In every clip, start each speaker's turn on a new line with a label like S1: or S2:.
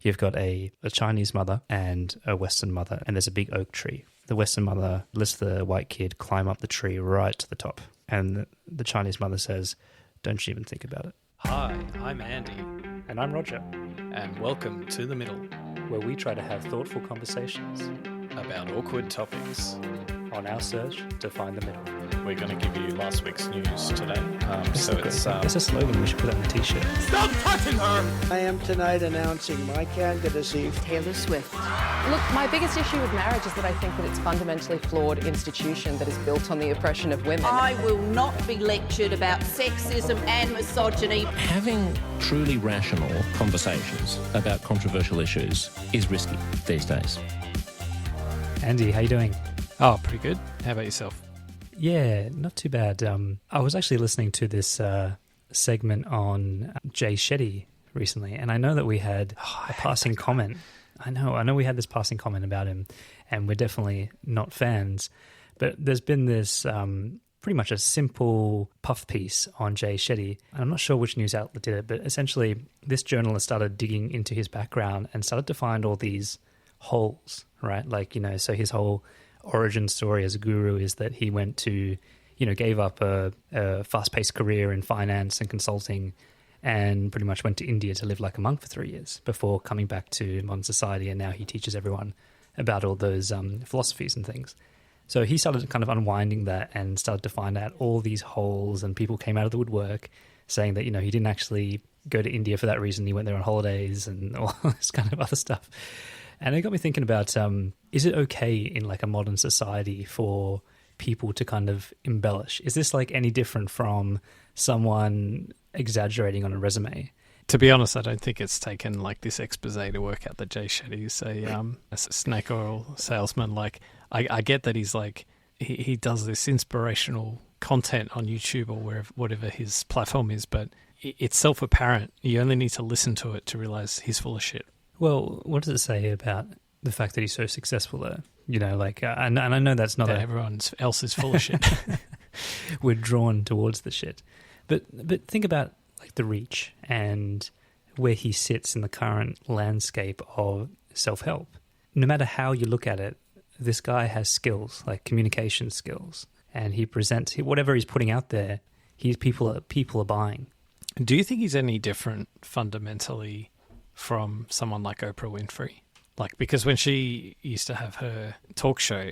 S1: You've got a Chinese mother and a Western mother, and there's a big oak tree. The Western mother lets the white kid climb up the tree right to the top, and the Chinese mother says, "Don't you even think about it."
S2: Hi, I'm Andy,
S1: And I'm Roger,
S2: and welcome to The Middle,
S1: where we try to have thoughtful conversations
S2: about awkward topics.
S1: on our search to find the middle.
S2: We're going to give you last week's news today. It's
S1: It's a slogan we should put on a t-shirt.
S2: Stop touching her!
S3: I am tonight announcing my candidacy.
S4: Taylor Swift.
S5: Look, my biggest issue with marriage is that I think that it's a fundamentally flawed institution that is built on the oppression of women.
S4: I will not be lectured about sexism and misogyny.
S6: Having truly rational conversations about controversial issues is risky these days.
S1: Andy, how you doing?
S2: Oh, pretty good. How about yourself?
S1: Yeah, not too bad. I was actually listening to this segment on Jay Shetty recently, and I know that we had a passing comment. I know we had this passing comment about him, and we're definitely not fans. But there's been this pretty much a simple puff piece on Jay Shetty. And I'm not sure which news outlet did it, but essentially this journalist started digging into his background and started to find all these holes, right? Like, so his whole origin story as a guru is that he went to, gave up a fast-paced career in finance and consulting and pretty much went to India to live like a monk for 3 years before coming back to modern society. And now he teaches everyone about all those philosophies and things. So he started kind of unwinding that and started to find out all these holes, and people came out of the woodwork saying that, he didn't actually go to India for that reason. He went there on holidays and all this kind of other stuff. And it got me thinking about, is it okay in like a modern society for people to kind of embellish? Is this like any different from someone exaggerating on a resume?
S2: To be honest, I don't think it's taken like this expose to work out that Jay Shetty's a snake oil salesman. Like, I get that he's like, he does this inspirational content on YouTube or whatever his platform is, but it's self-apparent. You only need to listen to it to realize he's full of shit.
S1: Well, what does it say about the fact that he's so successful though? And I know that's not
S2: that everyone else is full of shit.
S1: We're drawn towards the shit. But think about like the reach and where he sits in the current landscape of self-help. No matter how you look at it, this guy has skills, like communication skills, and he presents whatever he's putting out there. People are buying.
S2: Do you think he's any different fundamentally from someone like Oprah Winfrey? Like, because when she used to have her talk show,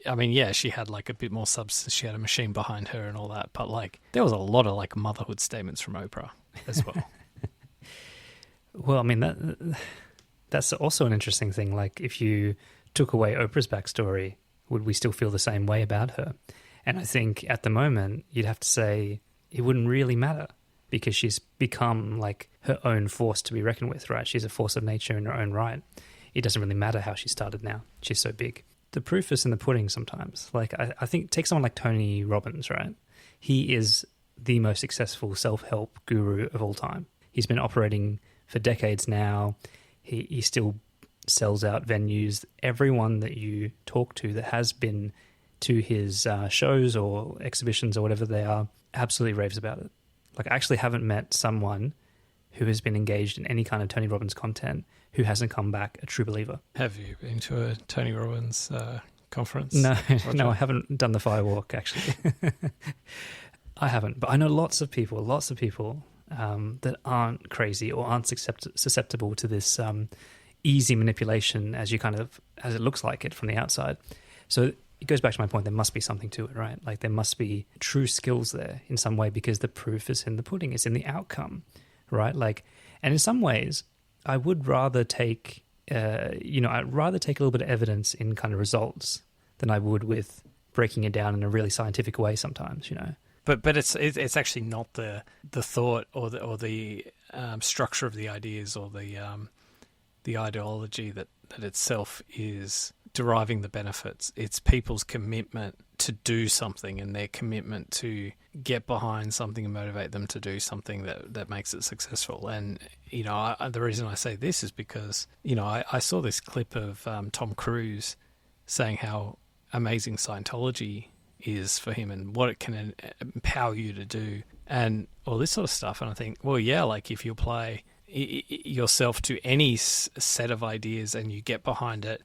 S2: I mean, yeah, she had like a bit more substance. She had a machine behind her and all that. But like, there was a lot of like motherhood statements from Oprah as well.
S1: Well, I mean, that's also an interesting thing. Like, if you took away Oprah's backstory, would we still feel the same way about her? And I think at the moment, you'd have to say it wouldn't really matter, because she's become like her own force to be reckoned with, right? She's a force of nature in her own right. It doesn't really matter how she started now. She's so big. The proof is in the pudding sometimes. Like, I think take someone like Tony Robbins, right? He is the most successful self-help guru of all time. He's been operating for decades now. He still sells out venues. Everyone that you talk to that has been to his shows or exhibitions or whatever they are absolutely raves about it. Like, I actually haven't met someone who has been engaged in any kind of Tony Robbins content who hasn't come back a true believer.
S2: Have you been to a Tony Robbins conference?
S1: No,
S2: Roger?
S1: no, I haven't done the firewalk, actually. I haven't, but I know lots of people that aren't crazy or aren't susceptible to this easy manipulation as it looks like it from the outside. So it goes back to my point, there must be something to it, right? Like, there must be true skills there in some way, because the proof is in the pudding, it's in the outcome, right? Like, and in some ways, I would rather take, I'd rather take a little bit of evidence in kind of results than I would with breaking it down in a really scientific way sometimes,
S2: But it's actually not the thought or the structure of the ideas or the ideology that itself is deriving the benefits. It's people's commitment to do something and their commitment to get behind something and motivate them to do something that makes it successful. And, the reason I say this is because, I saw this clip of Tom Cruise saying how amazing Scientology is for him and what it can empower you to do and all this sort of stuff. And I think, well, yeah, like if you apply yourself to any set of ideas and you get behind it,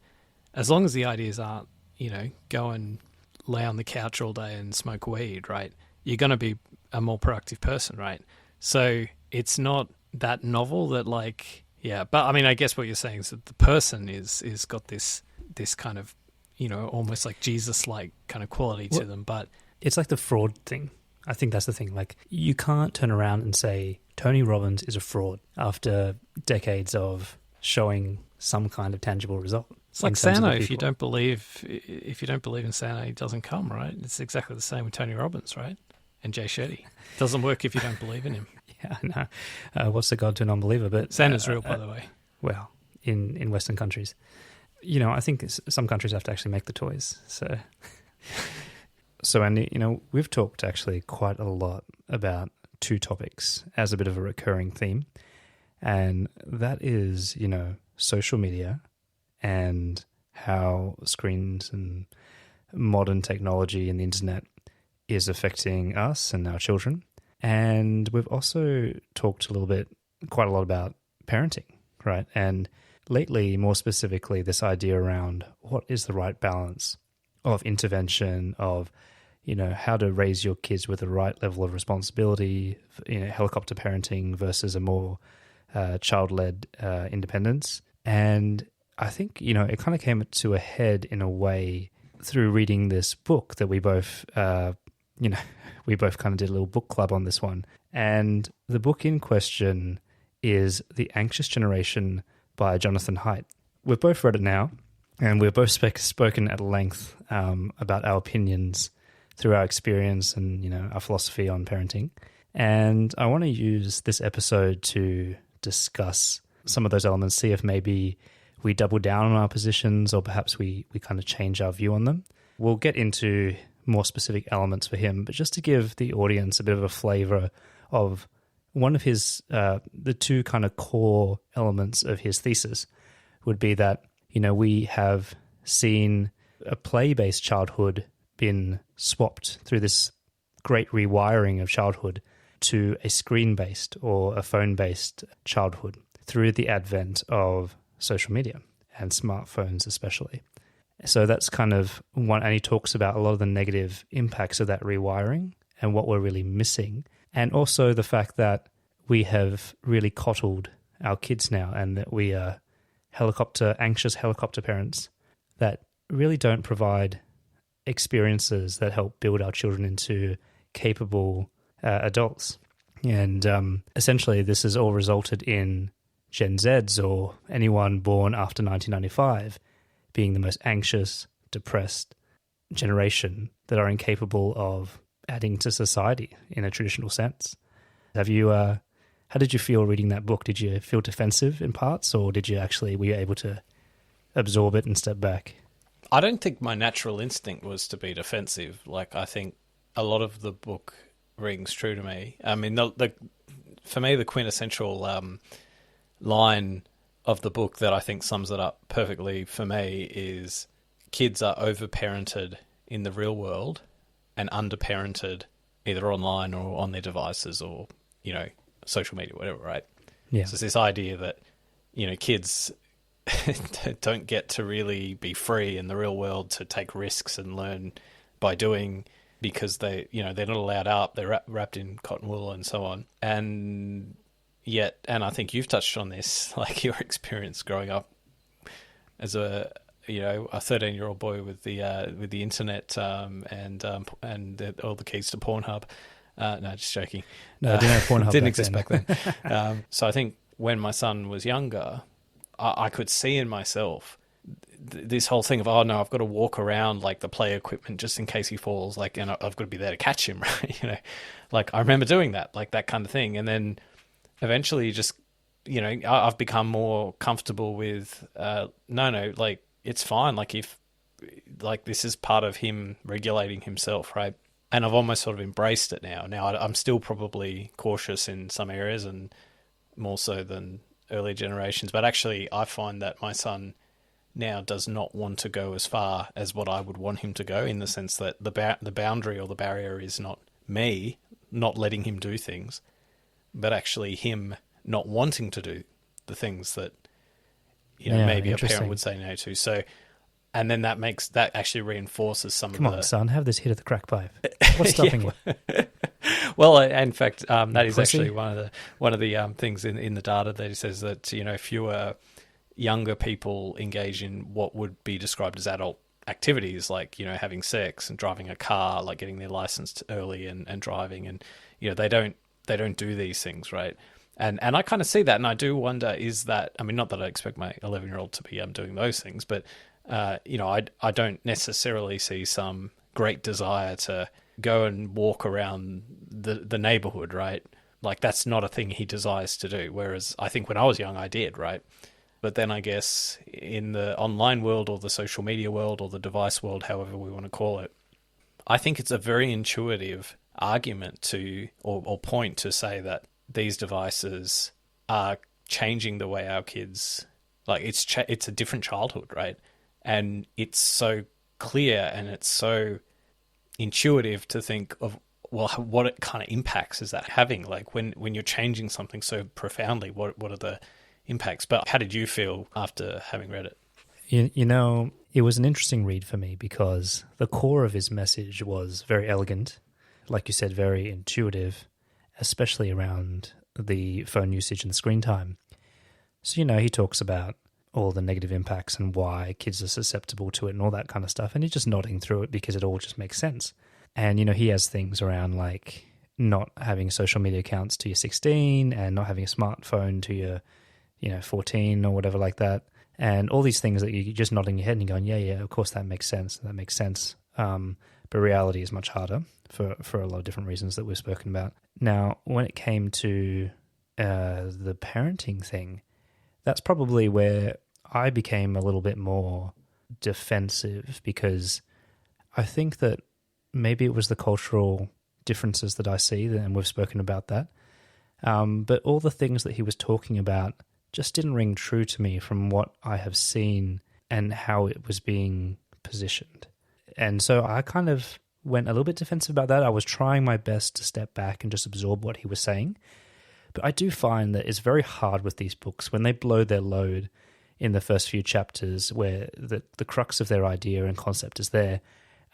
S2: as long as the ideas aren't, go and lay on the couch all day and smoke weed, right? You're going to be a more productive person, right? So it's not that novel that but I mean, I guess what you're saying is that the person is got this kind of, almost like Jesus-like kind of quality to them, but
S1: it's like the fraud thing. I think that's the thing. Like, you can't turn around and say Tony Robbins is a fraud after decades of showing some kind of tangible result.
S2: It's like Santa. If you don't believe in Santa, he doesn't come, right? It's exactly the same with Tony Robbins, right? And Jay Shetty. It doesn't work if you don't believe in him.
S1: Yeah, no. What's the God to a non-believer? But
S2: Santa's real, by the way.
S1: Well, in Western countries, I think some countries have to actually make the toys. So, Andy, we've talked actually quite a lot about two topics as a bit of a recurring theme, and that is, social media and how screens and modern technology and the internet is affecting us and our children. And we've also talked quite a lot about parenting, right? And lately, more specifically, this idea around what is the right balance of intervention, of, how to raise your kids with the right level of responsibility, helicopter parenting versus a more child-led independence. And I think, it kind of came to a head in a way through reading this book that we both, we both kind of did a little book club on this one. And the book in question is The Anxious Generation by Jonathan Haidt. We've both read it now, and we've both spoken at length about our opinions through our experience and, our philosophy on parenting. And I want to use this episode to discuss some of those elements, see if maybe we double down on our positions or perhaps we kind of change our view on them. We'll get into more specific elements for him, but just to give the audience a bit of a flavor of one of his, the two kind of core elements of his thesis would be that, we have seen a play-based childhood been swapped through this great rewiring of childhood to a screen-based or a phone-based childhood through the advent of social media and smartphones especially. So that's kind of one, and he talks about a lot of the negative impacts of that rewiring and what we're really missing, and also the fact that we have really coddled our kids now and that we are anxious helicopter parents that really don't provide experiences that help build our children into capable adults. And essentially this has all resulted in Gen Zs or anyone born after 1995 being the most anxious, depressed generation that are incapable of adding to society in a traditional sense. Have you, how did you feel reading that book? Did you feel defensive in parts, or were you able to absorb it and step back?
S2: I don't think my natural instinct was to be defensive. I think a lot of the book rings true to me. I mean, for me, the quintessential line of the book that I think sums it up perfectly for me is kids are overparented in the real world and underparented either online or on their devices or, social media, whatever, right?
S1: Yeah.
S2: So it's this idea that, kids don't get to really be free in the real world to take risks and learn by doing because they're not allowed out. They're wrapped in cotton wool and so on. And I think you've touched on this, your experience growing up as a 13-year-old boy with the internet and all the keys to Pornhub. No, just joking.
S1: No, I didn't have Pornhub.
S2: Didn't exist back then. So I think when my son was younger, I could see in myself this whole thing of, oh no, I've got to walk around the play equipment just in case he falls, and I've got to be there to catch him, right? I remember doing that, that kind of thing, and then eventually just, I've become more comfortable with, no, it's fine. If, this is part of him regulating himself, right? And I've almost sort of embraced it now. Now, I'm still probably cautious in some areas and more so than earlier generations. But actually, I find that my son now does not want to go as far as what I would want him to go, in the sense that the boundary or the barrier is not me not letting him do things, but actually him not wanting to do the things that, you know, maybe a parent would say no to. So, and then that actually reinforces some of the...
S1: Come on, son, have this hit of the crack pipe. What's stopping you?
S2: Well, in fact, that is actually one of the things in the data that it says that, you know, fewer younger people engage in what would be described as adult activities, like, you know, having sex and driving a car, like getting their license early and driving, and, you know, they don't do these things, right? And I kind of see that, and I do wonder, is that, I mean, not that I expect my 11-year-old to be doing those things, but you know, I don't necessarily see some great desire to go and walk around the neighborhood, right? Like, that's not a thing he desires to do. Whereas I think when I was young, I did, right? But then I guess in the online world or the social media world or the device world, however we want to call it, I think it's a very intuitive argument to, or point to say that these devices are changing the way our kids, like, it's a different childhood, right? And it's so clear and it's so intuitive to think of, well, what kind of impacts is that having? Like, when you're changing something so profoundly, what are the impacts? But how did you feel after having read it?
S1: You know, it was an interesting read for me because the core of his message was very elegant, like you said, very intuitive, especially around the phone usage and the screen time. So, you know, he talks about all the negative impacts and why kids are susceptible to it and all that kind of stuff. And he's just nodding through it because it all just makes sense. And, you know, he has things around like not having social media accounts to your 16 and not having a smartphone to your, 14 or whatever like that. And all these things that you're just nodding your head and going, yeah, of course that makes sense. That makes sense. But reality is much harder for a lot of different reasons that we've spoken about. Now, when it came to the parenting thing, that's probably where I became a little bit more defensive, because I think that maybe it was the cultural differences that I see, and we've spoken about that. But all the things that he was talking about just didn't ring true to me from what I have seen and how it was being positioned. And so I kind of went a little bit defensive about that. I was trying my best to step back and just absorb what he was saying. But I do find that it's very hard with these books when they blow their load in the first few chapters, where the crux of their idea and concept is there,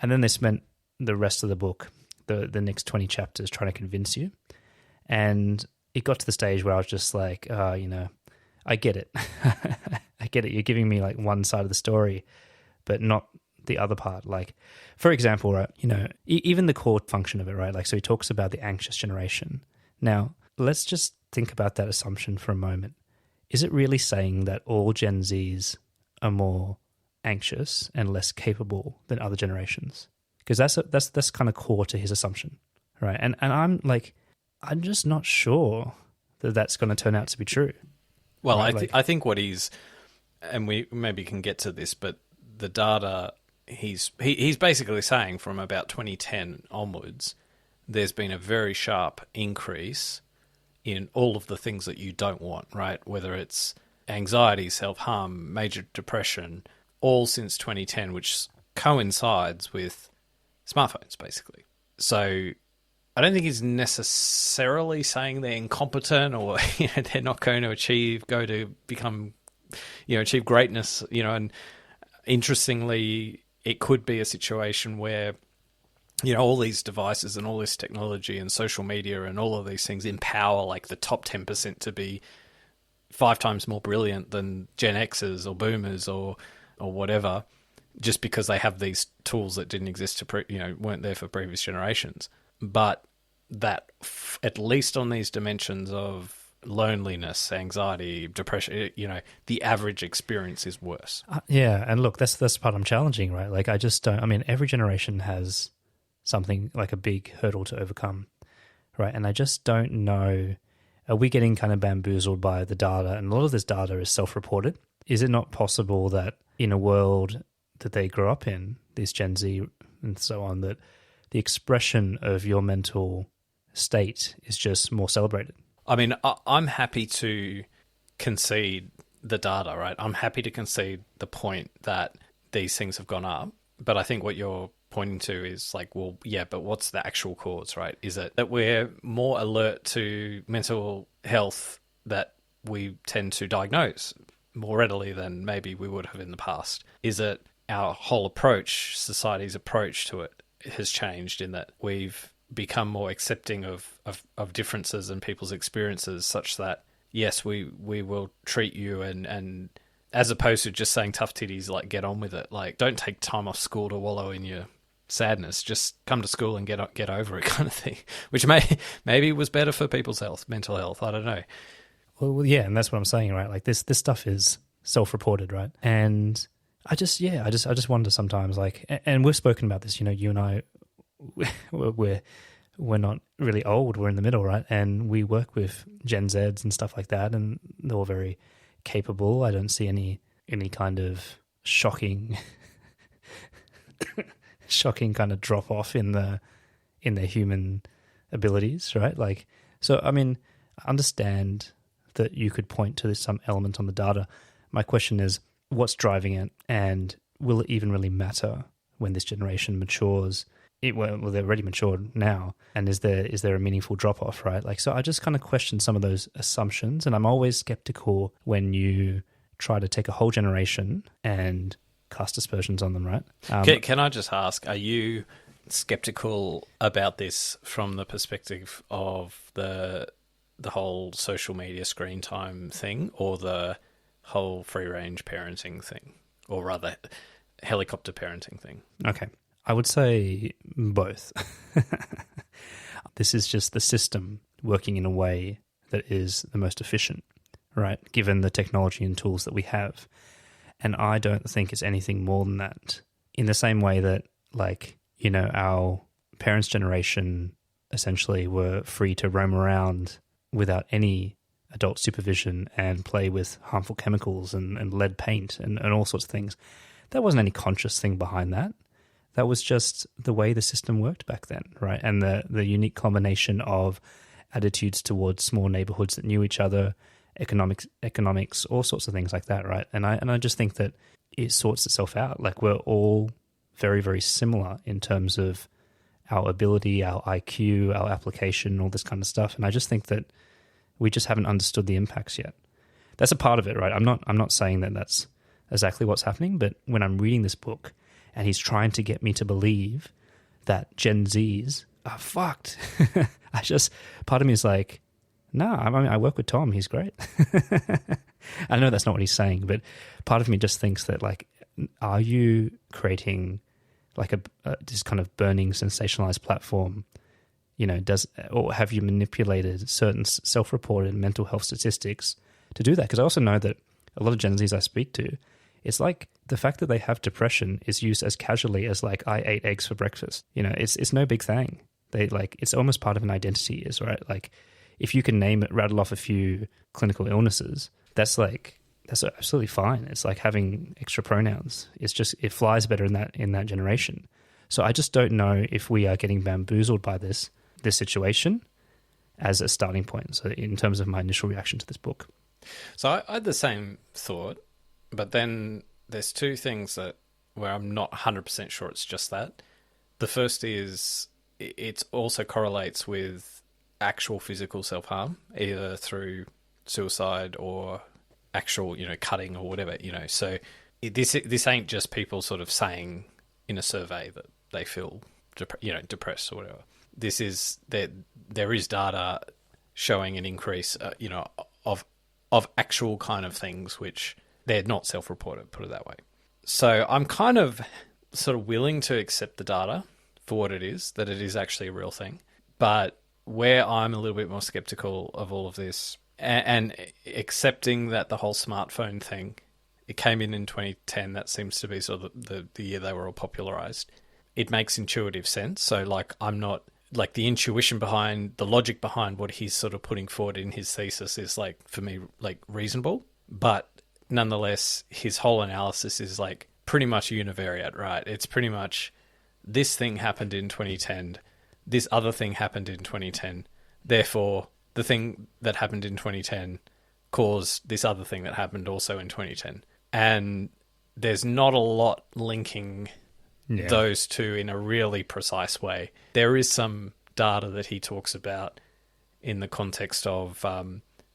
S1: and then they spent the rest of the book, the next 20 chapters, trying to convince you. And it got to the stage where I was just like, I get it. I get it. You're giving me like one side of the story, but not the other part. Like, for example, right, even the core function of it, right? Like, so he talks about the anxious generation. Now, let's just think about that assumption for a moment. Is it really saying that all Gen Zs are more anxious and less capable than other generations? Because that's kind of core to his assumption, right? And I'm just not sure that that's going to turn out to be true.
S2: Well,
S1: right?
S2: I think what he's, and we maybe can get to this, but the data, he's basically saying from about 2010 onwards, there's been a very sharp increase in all of the things that you don't want, right? Whether it's anxiety, self-harm, major depression, all since 2010, which coincides with smartphones, basically. So I don't think he's necessarily saying they're incompetent or they're not going to achieve greatness, and interestingly, it could be a situation where all these devices and all this technology and social media and all of these things empower like the top 10% to be 5 times more brilliant than Gen Xers or Boomers or whatever, just because they have these tools that didn't exist weren't there for previous generations. But that at least on these dimensions of loneliness, anxiety, depression, the average experience is worse.
S1: Yeah, and look, that's the part I'm challenging, right? Like, I just don't. I mean, every generation has something like a big hurdle to overcome, right? And I just don't know, are we getting kind of bamboozled by the data? And a lot of this data is self-reported. Is it not possible that in a world that they grow up in, this Gen Z and so on, that the expression of your mental state is just more celebrated?
S2: I mean, I'm happy to concede the data, right? I'm happy to concede the point that these things have gone up. But I think what you're pointing to is like, well, yeah, but what's the actual cause, right? Is it that we're more alert to mental health that we tend to diagnose more readily than maybe we would have in the past is that our whole approach, society's approach to it, has changed in that we've become more accepting of differences in people's experiences, such that, yes, we will treat you and as opposed to just saying tough titties, like, get on with it. Like, don't take time off school to wallow in your sadness. Just come to school and get over it, kind of thing, which maybe was better for people's health, mental health. I don't know.
S1: Well, yeah, and that's what I'm saying, right? Like this stuff is self-reported, right? And I just wonder sometimes, like, and we've spoken about this, you and I, we're not really old, we're in the middle, right? And we work with Gen Zs and stuff like that, and they're all very capable. I don't see any kind of shocking kind of drop off in their human abilities, right? Like, so I mean, I understand that you could point to some element on the data. My question is, what's driving it, and will it even really matter when this generation matures? Well, they're already matured now, and is there a meaningful drop off, right? Like, so I just kind of question some of those assumptions, and I'm always skeptical when you try to take a whole generation and cast aspersions on them, right?
S2: Can I just ask, are you skeptical about this from the perspective of the whole social media screen time thing, or the whole free range parenting thing, or rather helicopter parenting thing?
S1: Okay. I would say both. This is just the system working in a way that is the most efficient, right? Given the technology and tools that we have. And I don't think it's anything more than that. In the same way that, like, our parents' generation essentially were free to roam around without any adult supervision and play with harmful chemicals and lead paint and all sorts of things. There wasn't any conscious thing behind that. That was just the way the system worked back then, right? And the unique combination of attitudes towards small neighborhoods that knew each other, economics, all sorts of things like that, right? And I just think that it sorts itself out. Like, we're all very, very similar in terms of our ability, our IQ, our application, all this kind of stuff. And I just think that we just haven't understood the impacts yet. That's a part of it, right? I'm not saying that that's exactly what's happening, but when I'm reading this book and he's trying to get me to believe that Gen Zs are fucked, part of me is like, no, I mean, I work with Tom. He's great. I know that's not what he's saying, but part of me just thinks that, like, are you creating like this kind of burning, sensationalized platform? Or have you manipulated certain self-reported mental health statistics to do that? Because I also know that a lot of Gen Zs I speak to, it's like the fact that they have depression is used as casually as, like, I ate eggs for breakfast. It's no big thing. They, like, it's almost part of an identity, is right. Like, if you can rattle off a few clinical illnesses, that's absolutely fine. It's like having extra pronouns. It flies better in that generation. So I just don't know if we are getting bamboozled by this situation as a starting point. So in terms of my initial reaction to this book.
S2: So I had the same thought, but then there's two things where I'm not 100% sure it's just that. The first is it also correlates with actual physical self-harm, either through suicide or actual, cutting or whatever, So this ain't just people sort of saying in a survey that they feel, depressed or whatever. This is there is data showing an increase, of actual kind of things which they're not self-reported, put it that way. So I'm kind of sort of willing to accept the data for what it is, that it is actually a real thing. But where I'm a little bit more skeptical of all of this, and accepting that the whole smartphone thing, it came in 2010, that seems to be sort of the year they were all popularized. It makes intuitive sense. So, like, I'm not, like, the intuition behind, the logic behind what he's sort of putting forward in his thesis is, like, for me, like, reasonable. But nonetheless, his whole analysis is, like, pretty much univariate, right? It's pretty much, this thing happened in 2010, this other thing happened in 2010, therefore the thing that happened in 2010 caused this other thing that happened also in 2010. And there's not a lot linking those two in a really precise way. There is some data that he talks about in the context of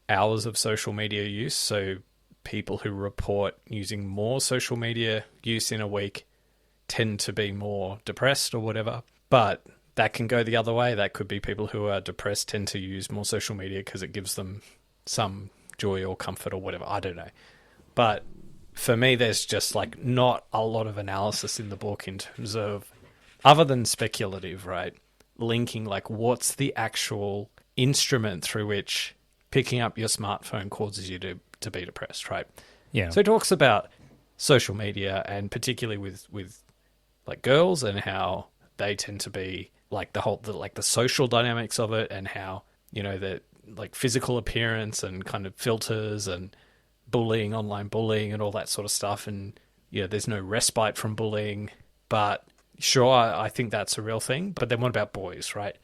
S2: hours of social media use. So people who report using more social media use in a week tend to be more depressed or whatever. But that can go the other way. That could be people who are depressed tend to use more social media because it gives them some joy or comfort or whatever. I don't know. But for me, there's just like not a lot of analysis in the book in terms of, other than speculative, right? Linking like what's the actual instrument through which picking up your smartphone causes you to be depressed, right?
S1: Yeah.
S2: So he talks about social media and particularly with like girls and how they tend to be like the social dynamics of it, and how, you know, that like physical appearance and kind of filters and bullying, online bullying and all that sort of stuff. And yeah, there's no respite from bullying, but sure, I think that's a real thing. But then what about boys, right?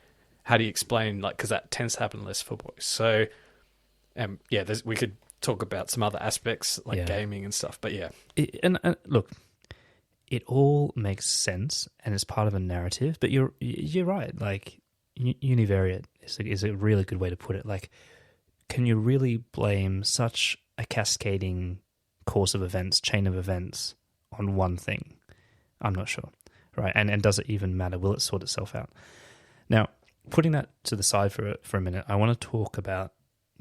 S2: How do you explain, like, because that tends to happen less for boys. So, yeah, we could talk about some other aspects like gaming and stuff, but yeah.
S1: And look, it all makes sense and it's part of a narrative, but you're right. Like, univariate is a really good way to put it. Like, can you really blame such a cascading course of events, chain of events on one thing? I'm not sure, right? And does it even matter? Will it sort itself out? Now, putting that to the side for a minute, I want to talk about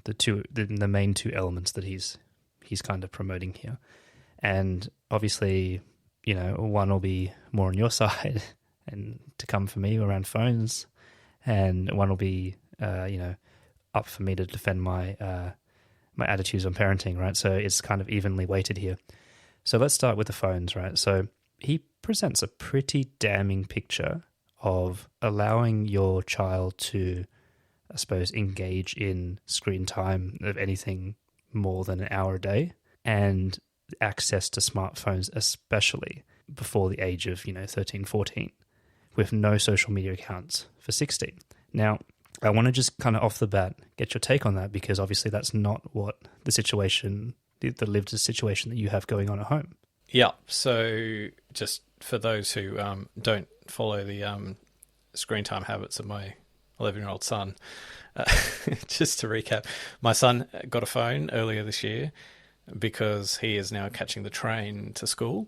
S1: the main two elements that he's kind of promoting here. And obviously, you know, one will be more on your side and to come for me around phones, and one will be, you know, up for me to defend my my attitudes on parenting, right? So it's kind of evenly weighted here. So let's start with the phones, right? So he presents a pretty damning picture of allowing your child to, I suppose, engage in screen time of anything more than an hour a day, and access to smartphones, especially before the age of, 13, 14, with no social media accounts for 16. Now, I want to just kind of off the bat get your take on that, because obviously that's not what the situation, the lived situation that you have going on at home.
S2: Yeah, so just for those who don't follow the screen time habits of my 11-year-old son, just to recap, my son got a phone earlier this year because he is now catching the train to school,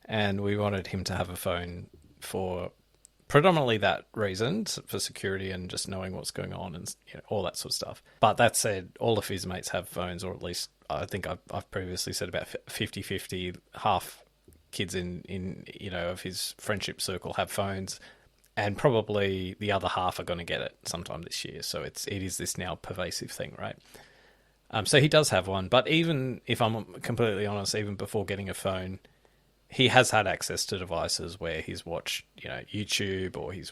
S2: and we wanted him to have a phone for predominantly that reason, for security and just knowing what's going on and all that sort of stuff. But that said, all of his mates have phones, or at least I think I've previously said about 50-50, half kids in of his friendship circle have phones, and probably the other half are going to get it sometime this year. So it is this now pervasive thing, right? So he does have one, but even if I'm completely honest, even before getting a phone, he has had access to devices where he's watched, YouTube, or he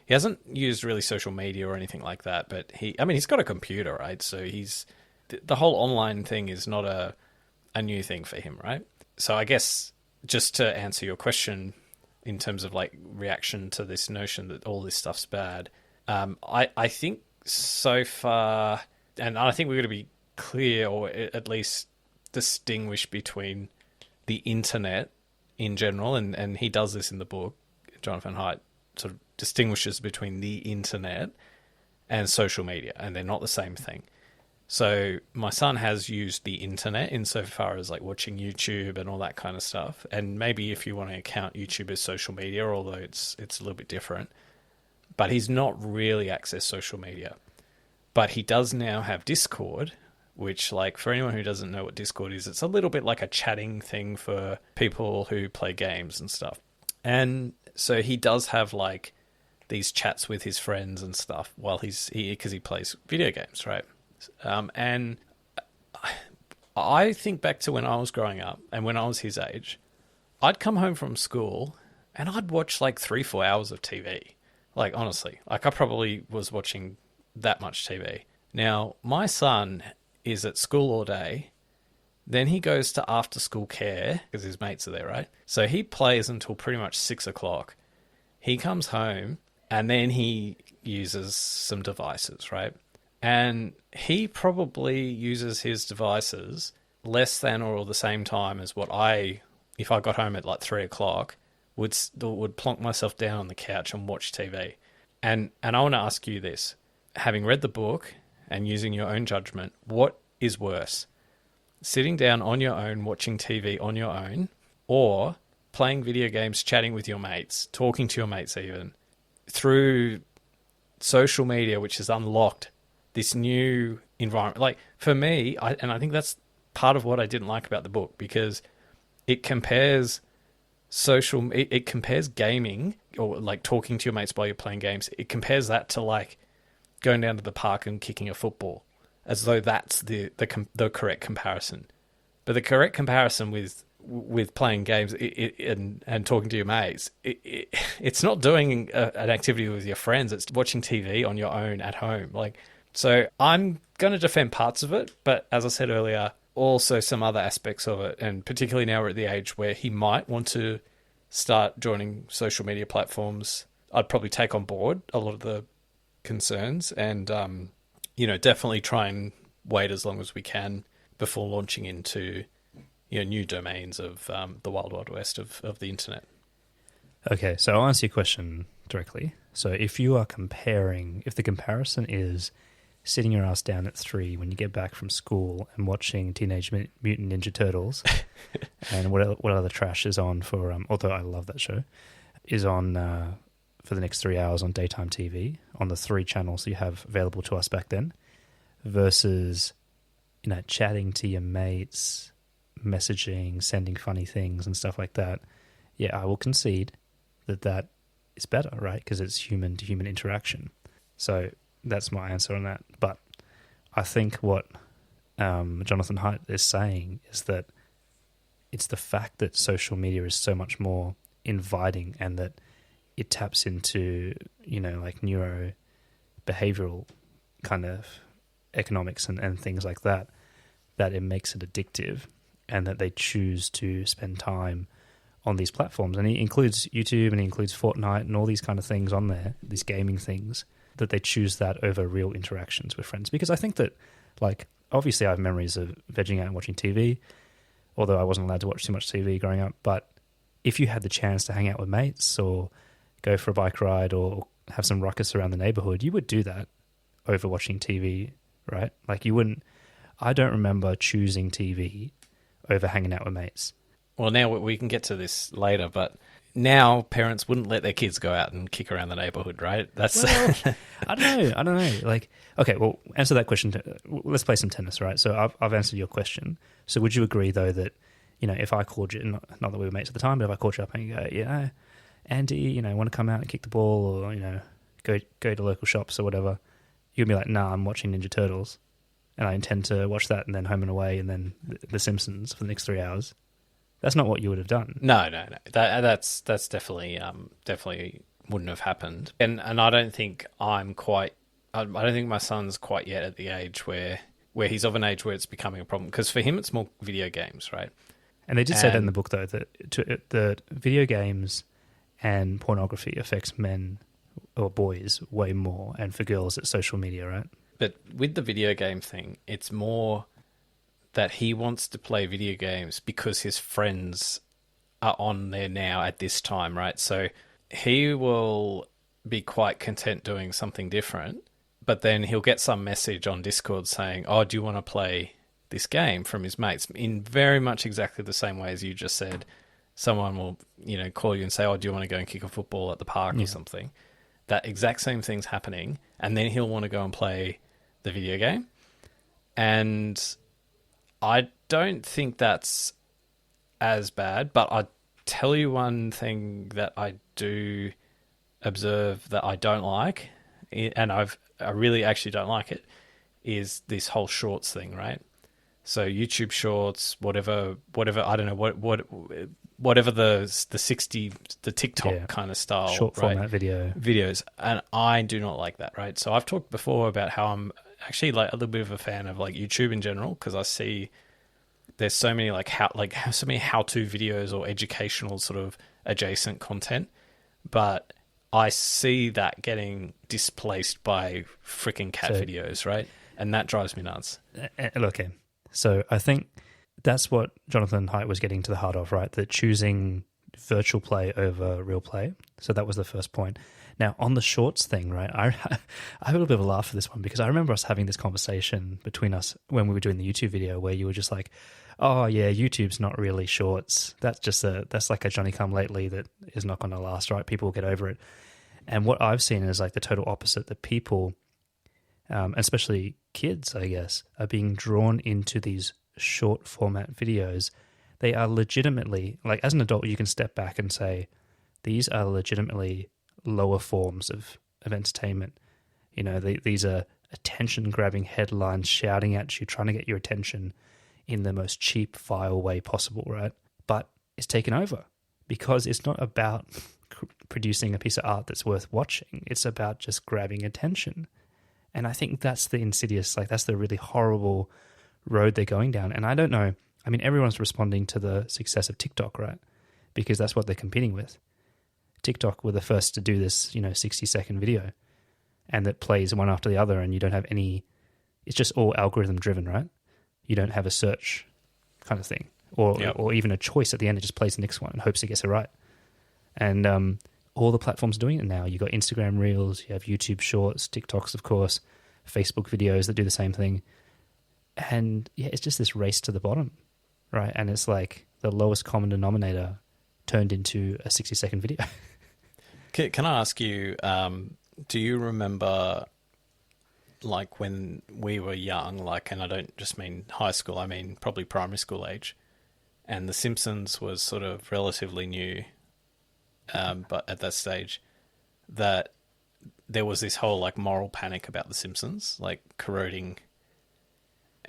S2: hasn't used really social media or anything like that, but he's got a computer, right? So the whole online thing is not a new thing for him, right? So I guess just to answer your question in terms of like reaction to this notion that all this stuff's bad, I think so far, and I think we're going to be clear, or at least distinguish between the internet in general, and he does this in the book. Jonathan Haidt sort of distinguishes between the internet and social media, and they're not the same thing. So my son has used the internet insofar as like watching YouTube and all that kind of stuff, and maybe if you want to count YouTube as social media, although it's a little bit different, but he's not really accessed social media. But he does now have Discord, which, like, for anyone who doesn't know what Discord is, it's a little bit like a chatting thing for people who play games and stuff. And so he does have like these chats with his friends and stuff while because he plays video games, right? And I think back to when I was growing up and when I was his age, I'd come home from school and I'd watch like 3-4 hours of TV. Like, honestly, like I probably was watching that much TV. Now, my son is at school all day, then he goes to after school care because his mates are there, right? So he plays until pretty much 6 o'clock. He comes home and then he uses some devices, right? And he probably uses his devices less than or the same time as what if I got home at like 3 o'clock, would plonk myself down on the couch and watch TV. And I want to ask you this, having read the book, and using your own judgment, what is worse? Sitting down on your own, watching TV on your own, or playing video games, chatting with your mates, talking to your mates even, through social media, which has unlocked this new environment. Like, for me, I think that's part of what I didn't like about the book, because it compares it compares gaming, or like talking to your mates while you're playing games, it compares that to like going down to the park and kicking a football, as though that's the correct comparison. But the correct comparison with playing games and talking to your mates, it's not doing an activity with your friends. It's watching TV on your own at home. Like, so I'm going to defend parts of it, but as I said earlier, also some other aspects of it, and particularly now we're at the age where he might want to start joining social media platforms. I'd probably take on board a lot of the concerns, and definitely try and wait as long as we can before launching into new domains of the wild west of the internet.
S1: Okay, so I'll answer your question directly. So if you are comparing, if the comparison is sitting your ass down at 3 when you get back from school and watching Teenage Mutant Ninja Turtles and what other trash is on for, although I love that show, is on for the next 3 hours on daytime TV on the 3 channels you have available to us back then, versus, chatting to your mates, messaging, sending funny things and stuff like that. Yeah, I will concede that is better, right? Because it's human-to-human interaction. So that's my answer on that. But I think what Jonathan Haidt is saying is that it's the fact that social media is so much more inviting, and that it taps into, like neuro-behavioral kind of economics and things like that, that it makes it addictive, and that they choose to spend time on these platforms. And he includes YouTube, and he includes Fortnite and all these kind of things on there, these gaming things, that they choose that over real interactions with friends. Because I think that, like, obviously I have memories of vegging out and watching TV, although I wasn't allowed to watch too much TV growing up. But if you had the chance to hang out with mates or go for a bike ride or have some ruckus around the neighborhood, you would do that over watching TV, right? Like, you wouldn't... I don't remember choosing TV over hanging out with mates.
S2: Well, now we can get to this later, but now parents wouldn't let their kids go out and kick around the neighborhood, right? That's
S1: I don't know. Like, okay, well, answer that question. Let's play some tennis, right? So I've answered your question. So would you agree, though, that, if I called you, not that we were mates at the time, but if I called you up and you go, Andy, want to come out and kick the ball, or, go to local shops or whatever, you'd be like, nah, I'm watching Ninja Turtles, and I intend to watch that, and then Home and Away, and then The Simpsons for the next 3 hours. That's not what you would have done.
S2: No. That's definitely wouldn't have happened. And I don't think I don't think my son's quite yet at the age where he's of an age where it's becoming a problem. Because for him, it's more video games, right?
S1: And they did say that in the book, though, that video games and pornography affects men or boys way more, and for girls, it's social media, right?
S2: But with the video game thing, it's more that he wants to play video games because his friends are on there now at this time, right? So he will be quite content doing something different, but then he'll get some message on Discord saying, oh, do you want to play this game, from his mates, in very much exactly the same way as you just said. Someone will, call you and say, oh, do you want to go and kick a football at the park or something? That exact same thing's happening, and then he'll want to go and play the video game. And I don't think that's as bad, but I'll tell you one thing that I do observe that I don't like, and I really actually don't like it, is this whole shorts thing, right? So YouTube shorts, whatever, I don't know, whatever the TikTok kind of style,
S1: short format
S2: videos, and I do not like that, right? So I've talked before about how I'm actually like a little bit of a fan of like YouTube in general, because I see there's so many so many how-to videos or educational sort of adjacent content, but I see that getting displaced by freaking cat videos, right? And that drives me nuts.
S1: Okay, so I think that's what Jonathan Haidt was getting to the heart of, right? That choosing virtual play over real play. So that was the first point. Now, on the shorts thing, right, I have a little bit of a laugh for this one because I remember us having this conversation between us when we were doing the YouTube video where you were just like, oh, yeah, YouTube's not really shorts. That's like a Johnny-come-lately that is not going to last, right? People will get over it. And what I've seen is like the total opposite, that people, especially kids, I guess, are being drawn into these short format videos. They are legitimately, like as an adult, you can step back and say, these are legitimately lower forms of entertainment. You know, these are attention-grabbing headlines shouting at you, trying to get your attention in the most cheap, vile way possible, right? But it's taken over because it's not about producing a piece of art that's worth watching. It's about just grabbing attention. And I think that's the insidious, like that's the really horrible road they're going down. And I don't know, I mean, everyone's responding to the success of TikTok, right? Because that's what they're competing with. TikTok were the first to do this, 60-second video, and that plays one after the other, and you don't have any, it's just all algorithm driven, right? You don't have a search kind of thing, or even a choice at the end. It just plays the next one and hopes it gets it right. And all the platforms are doing it now. You've got Instagram Reels, you have YouTube Shorts, TikToks, of course, Facebook videos that do the same thing. And yeah, it's just this race to the bottom, right? And it's like the lowest common denominator turned into a 60-second video.
S2: Can I ask you, do you remember, like, when we were young, like, and I don't just mean high school, I mean probably primary school age, and The Simpsons was sort of relatively new, but at that stage, that there was this whole, like, moral panic about The Simpsons, like, corroding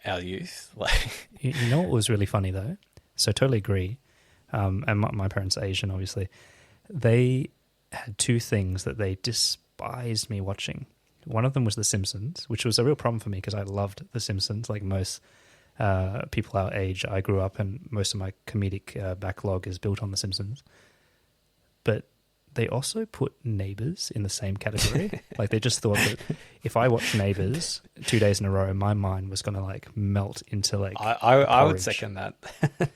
S2: our youth. Like,
S1: you know what was really funny, though? So totally agree. And my parents are Asian, obviously. They had two things that they despised me watching. One of them was The Simpsons, which was a real problem for me because I loved The Simpsons. Like most people our age, I grew up and most of my comedic backlog is built on The Simpsons. But they also put Neighbours in the same category. Like they just thought that if I watched Neighbours 2 days in a row, my mind was going to like melt into like
S2: I would second that.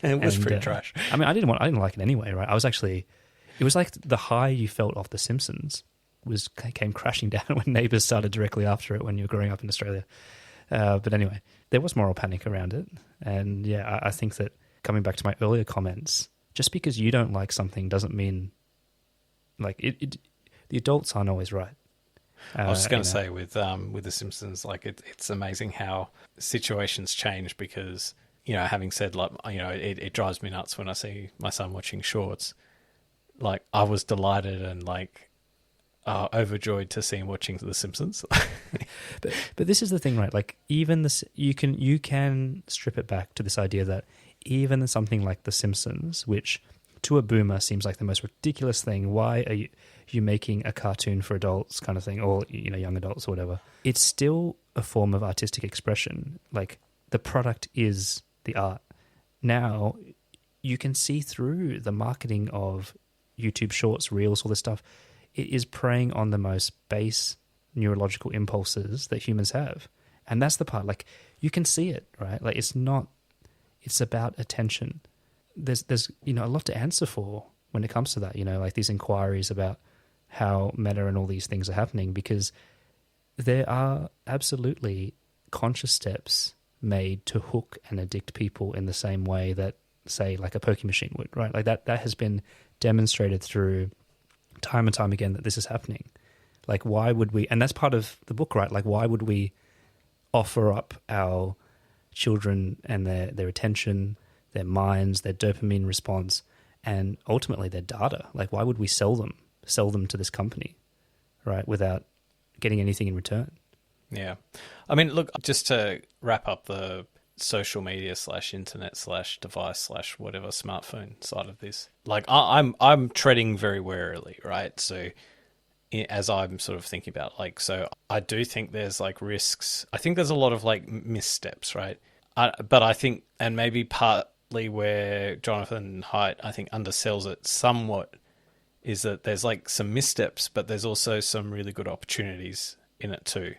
S2: It was pretty trash.
S1: I mean, I didn't like it anyway, right? It was like the high you felt off The Simpsons came crashing down when Neighbours started directly after it when you were growing up in Australia. But anyway, there was moral panic around it. And yeah, I think that coming back to my earlier comments, just because you don't like something doesn't mean like the adults aren't always right.
S2: I was just going to say with The Simpsons, like it's amazing how situations change because, having said like, it drives me nuts when I see my son watching shorts. Like I was delighted and like overjoyed to see him watching The Simpsons.
S1: but this is the thing, right? Like even this, you can strip it back to this idea that even something like The Simpsons, which to a boomer seems like the most ridiculous thing. Why are you making a cartoon for adults kind of thing, or young adults or whatever? It's still a form of artistic expression. Like the product is the art. Now you can see through the marketing of YouTube Shorts, Reels, all this stuff. It is preying on the most base neurological impulses that humans have. And that's the part, like, you can see it, right? Like, it's about attention. There's a lot to answer for when it comes to that, like these inquiries about how meta and all these things are happening, because there are absolutely conscious steps made to hook and addict people in the same way that, say, like a pokie machine would, right? Like that has been demonstrated through time and time again that this is happening. Like, why would we, and that's part of the book, right? Like, why would we offer up our children and their attention, their minds, their dopamine response, and ultimately their data? Like, why would we sell them to this company, right, without getting anything in return?
S2: Yeah. I mean, look, just to wrap up the social media / internet / device / whatever smartphone side of this, like I'm treading very warily, right? So as I'm sort of thinking about, like, so I do think there's like risks. I think there's a lot of like missteps, right? But I think, and maybe partly where Jonathan Haidt, I think, undersells it somewhat, is that there's like some missteps, but there's also some really good opportunities in it too.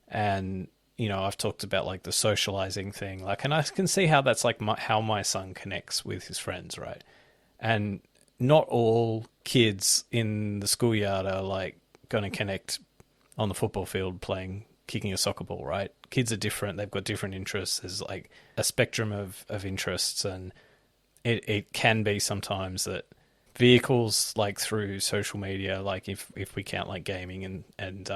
S2: And I've talked about like the socializing thing, like, and I can see how that's like how my son connects with his friends, right? And not all kids in the schoolyard are like going to connect on the football field kicking a soccer ball, right? Kids are different. They've got different interests. There's like a spectrum of interests, and it can be sometimes that vehicles like through social media, like if we count like gaming and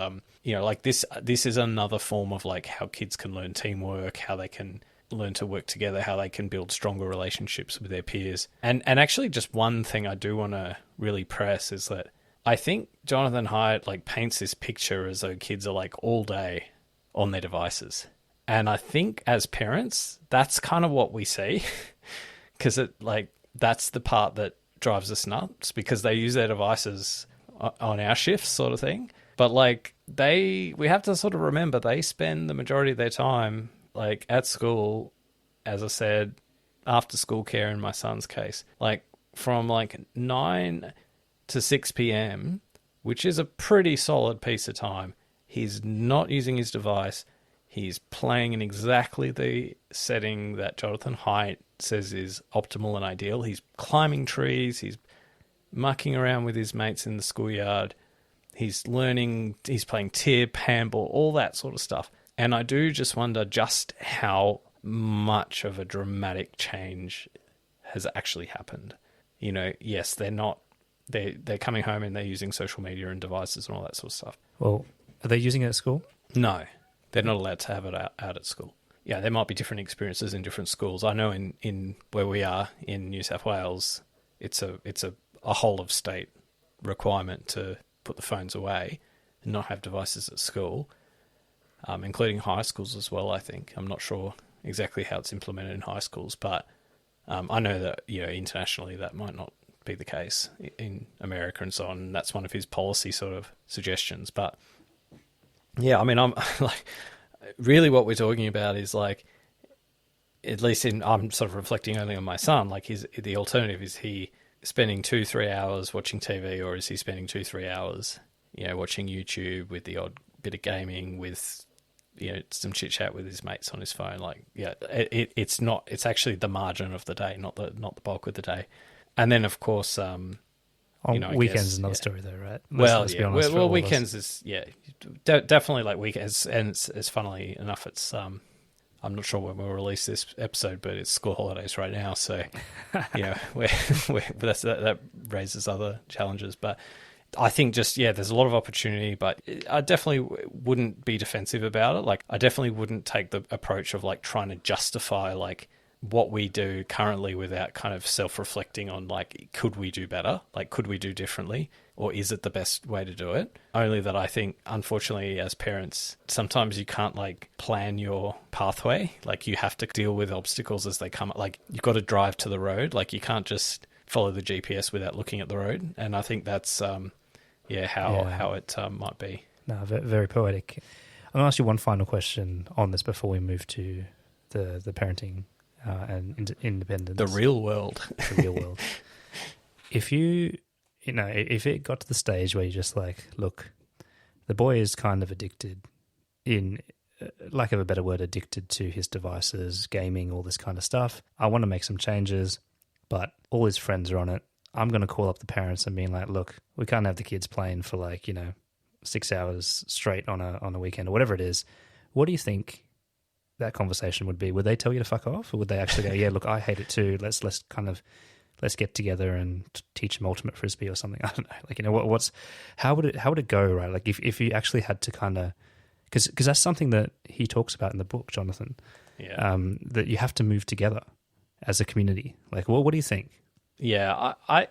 S2: like this is another form of like how kids can learn teamwork, how they can learn to work together, how they can build stronger relationships with their peers. And actually just one thing I do want to really press is that I think Jonathan Haidt like paints this picture as though kids are like all day on their devices. And I think as parents, that's kind of what we see, because that's the part that drives us nuts, because they use their devices on our shifts sort of thing. But like we have to sort of remember they spend the majority of their time like at school, as I said, after school care in my son's case, like from like 9 to 6 p.m., which is a pretty solid piece of time. He's not using his device. He's playing in exactly the setting that Jonathan Haidt says is optimal and ideal. He's climbing trees. He's mucking around with his mates in the schoolyard. He's learning. He's playing tip, handball, all that sort of stuff. And I do just wonder just how much of a dramatic change has actually happened. You know, yes, they're coming home and they're using social media and devices and all that sort of stuff.
S1: Well, are they using it at school?
S2: No, they're not allowed to have it out at school. Yeah, there might be different experiences in different schools. I know in where we are in New South Wales, it's a whole of state requirement to put the phones away and not have devices at school, including high schools as well, I think. I'm not sure exactly how it's implemented in high schools, but I know that internationally that might not be the case in America and so on. And that's one of his policy sort of suggestions. But yeah, I mean, I'm like, really what we're talking about is like, at least I'm sort of reflecting only on my son. Like the alternative is he spending 2-3 hours watching TV, or is he spending 2-3 hours, watching YouTube with the odd bit of gaming with, some chit chat with his mates on his phone. Like, yeah, it's actually the margin of the day, not the bulk of the day. And then, of course,
S1: on weekends is another story, though, right?
S2: Let's be honest, weekends is definitely like weekends, and it's funnily enough, it's I'm not sure when we'll release this episode, but it's school holidays right now, so that raises other challenges. But I think there's a lot of opportunity, but I definitely wouldn't be defensive about it. Like, I definitely wouldn't take the approach of like trying to justify like what we do currently without kind of self-reflecting on like, could we do better? Like, could we do differently? Or is it the best way to do it? Only that I think, unfortunately, as parents, sometimes you can't like plan your pathway. Like, you have to deal with obstacles as they come. Like, you've got to drive to the road. Like, you can't just follow the GPS without looking at the road. And I think that's, how it might be.
S1: No, very poetic. I'm going to ask you one final question on this before we move to the parenting and independence.
S2: The real world.
S1: The real world. If if it got to the stage where you're just like, look, the boy is kind of addicted, in lack of a better word, addicted to his devices, gaming, all this kind of stuff. I want to make some changes, but all his friends are on it. I'm going to call up the parents and being like, look, we can't have the kids playing for 6 hours straight on a weekend or whatever it is. What do you think that conversation would be? Would they tell you to fuck off, or would they actually go, yeah, look, I hate it too. Let's get together and teach him ultimate frisbee or something. I don't know. How would it go, right? Like if you actually had to kind of, because that's something that he talks about in the book, Jonathan.
S2: Yeah.
S1: That you have to move together as a community. Like, what do you think?
S2: Yeah, I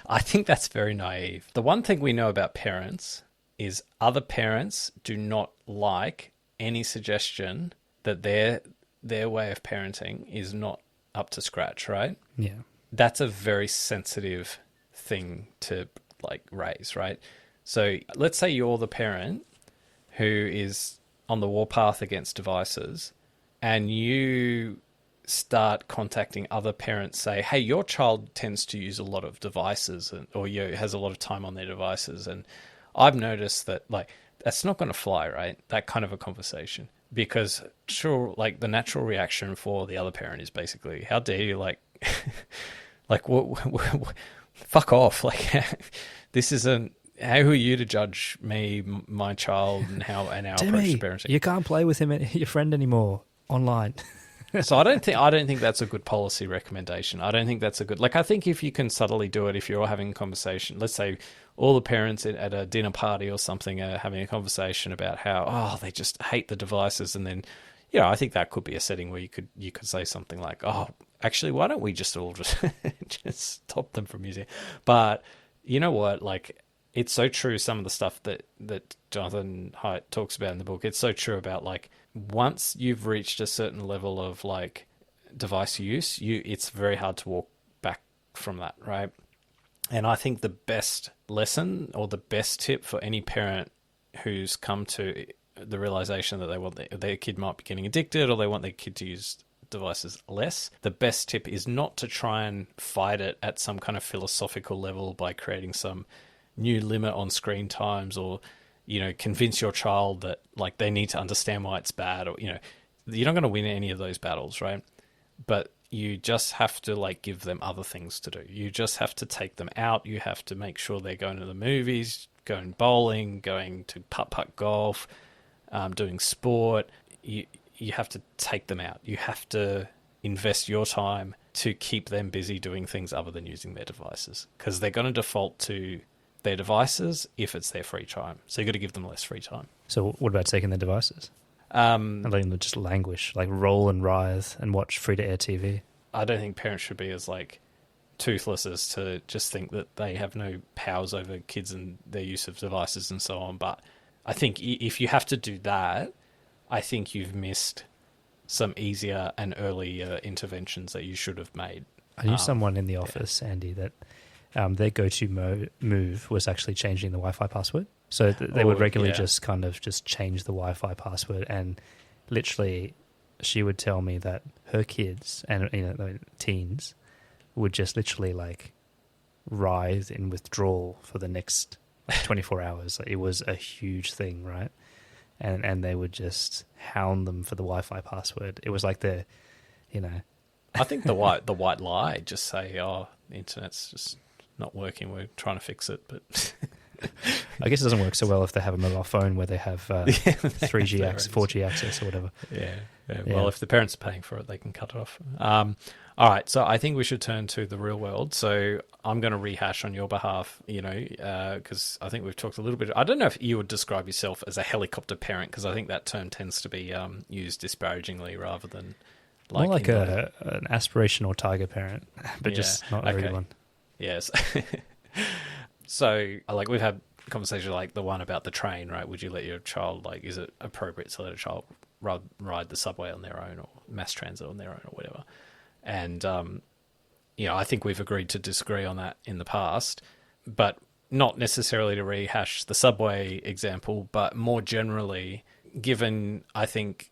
S2: I think that's very naive. The one thing we know about parents is other parents do not like any suggestion that their way of parenting is not up to scratch, right?
S1: Yeah.
S2: That's a very sensitive thing to raise, right? So let's say you're the parent who is on the warpath against devices, and you start contacting other parents, say, hey, your child tends to use a lot of devices or has a lot of time on their devices, and I've noticed that that's not going to fly, right? That kind of a conversation. Because sure, the natural reaction for the other parent is basically, how dare you Like, what fuck off. Like, this isn't, how are you to judge me, my child, and our approach to parenting?
S1: You can't play with him, your friend, anymore online.
S2: So I don't think that's a good policy recommendation. I don't think that's a good, like, I think if you can subtly do it, if you're having a conversation, let's say all the parents at a dinner party or something are having a conversation about how, they just hate the devices. And then, I think that could be a setting where you could say something like, actually, why don't we just all just stop them from using it? But you know what? Like, it's so true. Some of the stuff that Jonathan Haidt talks about in the book, it's so true about, like, once you've reached a certain level of, like, device use, it's very hard to walk back from that, right? And I think the best lesson or the best tip for any parent who's come to the realization that they want their kid might be getting addicted, or they want their kid to use devices less, the best tip is not to try and fight it at some kind of philosophical level by creating some new limit on screen times, or convince your child that, like, they need to understand why it's bad, or you're not going to win any of those battles, right? But you just have to, like, give them other things to do. You just have to take them out. You have to make sure they're going to the movies, going bowling, going to putt golf, doing sport. You have to take them out. You have to invest your time to keep them busy doing things other than using their devices, because they're going to default to their devices if it's their free time. So you've got to give them less free time.
S1: So what about taking their devices? And letting them just languish, like roll and writhe and watch free-to-air TV?
S2: I don't think parents should be as, like, toothless as to just think that they have no powers over kids and their use of devices and so on. But I think if you have to do that, I think you've missed some easier and earlier interventions that you should have made.
S1: I knew someone in the office, Andy, that their go-to move was actually changing the Wi-Fi password. So they would regularly just change the Wi-Fi password, and literally she would tell me that her kids and teens would just literally, like, writhe in withdrawal for the next 24 hours. Like, it was a huge thing, right? And they would just hound them for the Wi-Fi password. It was like I
S2: think the white lie, just say, the internet's just not working, we're trying to fix it. But
S1: I guess it doesn't work so well if they have a mobile phone where they have 3G access, 4G access or whatever. Yeah.
S2: Well, if the parents are paying for it, they can cut it off. All right, so I think we should turn to the real world. So I'm going to rehash on your behalf, because I think we've talked a little bit. I don't know if you would describe yourself as a helicopter parent, because I think that term tends to be used disparagingly rather than
S1: more like an aspirational tiger parent, but just not a real one.
S2: Yes. So, like, we've had conversations like the one about the train, right? Would you let your child, like, is it appropriate to let a child ride the subway on their own, or mass transit on their own, or whatever? And, I think we've agreed to disagree on that in the past, but not necessarily to rehash the subway example, but more generally, given, I think,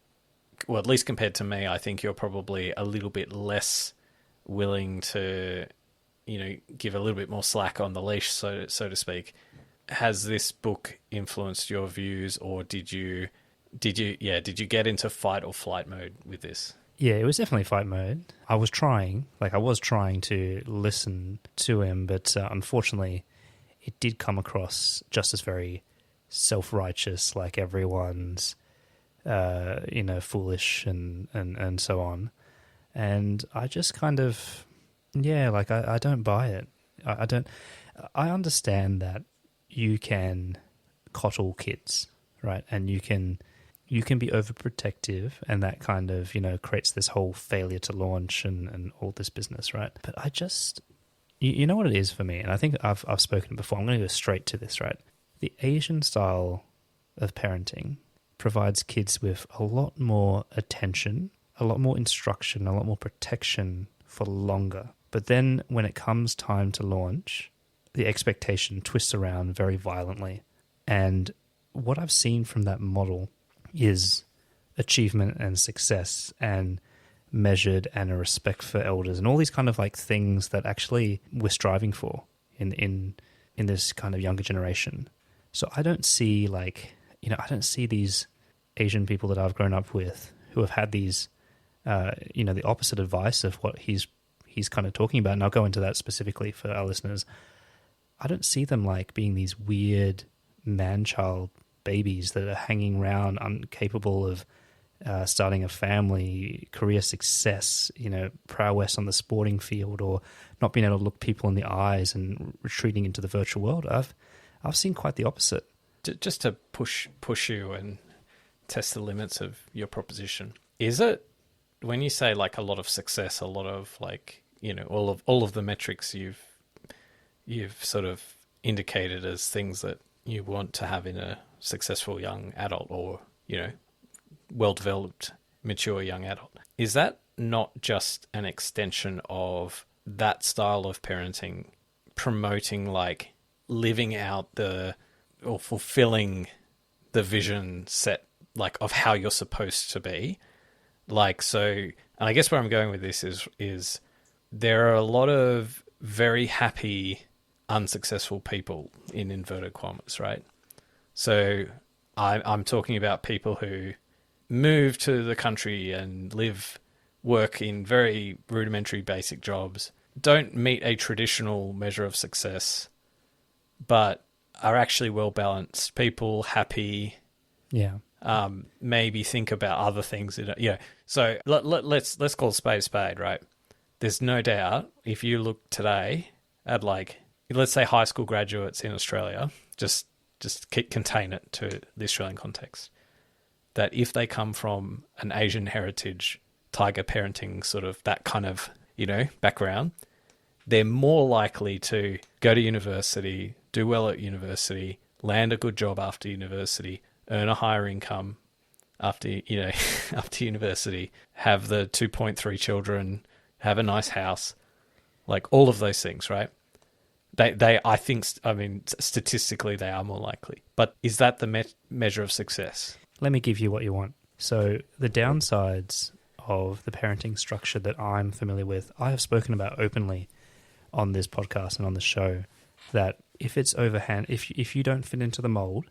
S2: well, at least compared to me, I think you're probably a little bit less willing to, give a little bit more slack on the leash, so to speak. Has this book influenced your views, or did you get into fight or flight mode with this?
S1: Yeah, it was definitely fight mode. I was trying to listen to him, but unfortunately it did come across just as very self-righteous, like everyone's, foolish and so on. And I just kind of, I don't buy it. I understand that you can coddle kids, right? And you can be overprotective, and that kind of, creates this whole failure to launch and all this business, right? But I just, you know what it is for me, and I think I've spoken before, I'm going to go straight to this, right? The Asian style of parenting provides kids with a lot more attention, a lot more instruction, a lot more protection for longer. But then when it comes time to launch, the expectation twists around very violently. And what I've seen from that model is achievement and success and measured and a respect for elders and all these kind of like things that actually we're striving for in this kind of younger generation. So I don't see I don't see these Asian people that I've grown up with who have had these, the opposite advice of what he's he's kind of talking about, and I'll go into that specifically for our listeners, I don't see them like being these weird man-child babies that are hanging around, incapable of starting a family, career success, prowess on the sporting field, or not being able to look people in the eyes and retreating into the virtual world. I've seen quite the opposite.
S2: Just to push you and test the limits of your proposition, is it, when you say like a lot of success, a lot of like, all of the metrics you've sort of indicated as things that you want to have in a successful young adult, or, well-developed, mature young adult, is that not just an extension of that style of parenting promoting like living out or fulfilling the vision set, like, of how you're supposed to be? Like, so, and I guess where I'm going with this is there are a lot of very happy, unsuccessful people in inverted commas, right? So I'm talking about people who move to the country and work in very rudimentary basic jobs, don't meet a traditional measure of success, but are actually well-balanced people, happy.
S1: Yeah.
S2: Maybe think about other things. So let's call a spade, right? There's no doubt if you look today at, like, let's say high school graduates in Australia, just contain it to the Australian context, that if they come from an Asian heritage, tiger parenting, sort of that kind of, background, they're more likely to go to university, do well at university, land a good job after university, earn a higher income after university, have the 2.3 children, have a nice house, like all of those things, right? I think, statistically they are more likely. But is that the measure of success?
S1: Let me give you what you want. So the downsides of the parenting structure that I'm familiar with, I have spoken about openly on this podcast and on the show, that if it's overhand, if you don't fit into the mold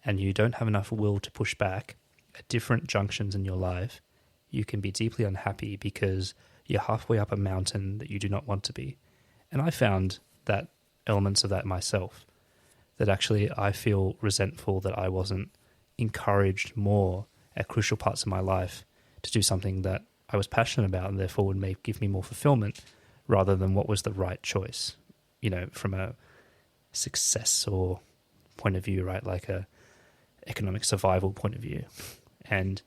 S1: and you don't have enough will to push back at different junctions in your life, you can be deeply unhappy because you're halfway up a mountain that you do not want to be. And I found that elements of that myself, that actually I feel resentful that I wasn't encouraged more at crucial parts of my life to do something that I was passionate about and therefore would give me more fulfillment, rather than what was the right choice, from a success or point of view, right? Like a economic survival point of view. And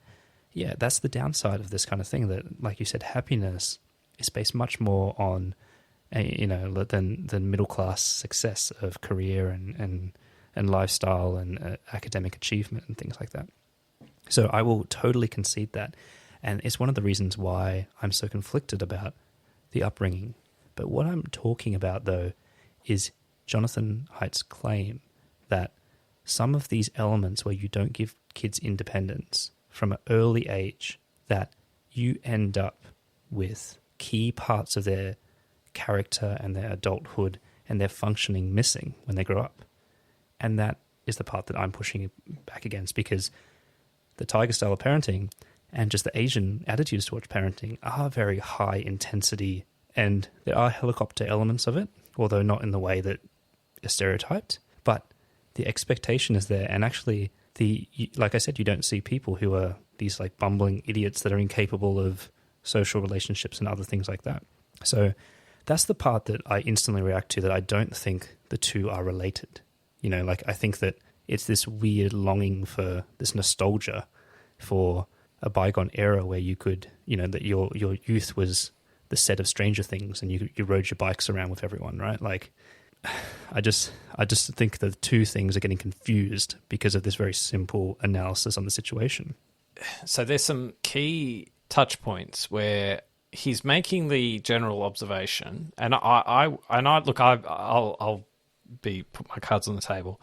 S1: yeah, that's the downside of this kind of thing, that, like you said, happiness is based much more on than middle class success of career and lifestyle and academic achievement and things like that. So I will totally concede that, and it's one of the reasons why I'm so conflicted about the upbringing. But what I'm talking about, though, is Jonathan Haidt's claim that some of these elements where you don't give kids independence from an early age, that you end up with key parts of their character and their adulthood and their functioning missing when they grow up. And that is the part that I'm pushing back against, because the tiger style of parenting and just the Asian attitudes towards parenting are very high intensity, and there are helicopter elements of it, although not in the way that is stereotyped, but the expectation is there. And actually, like I said, you don't see people who are these like bumbling idiots that are incapable of social relationships and other things like that. So that's the part that I instantly react to, that I don't think the two are related. I think that it's this weird longing for this nostalgia for a bygone era where you could, that your youth was the set of Stranger Things and you rode your bikes around with everyone, right? Like, I just think the two things are getting confused because of this very simple analysis on the situation.
S2: So there's some key touch points where he's making the general observation, and I'll put my cards on the table.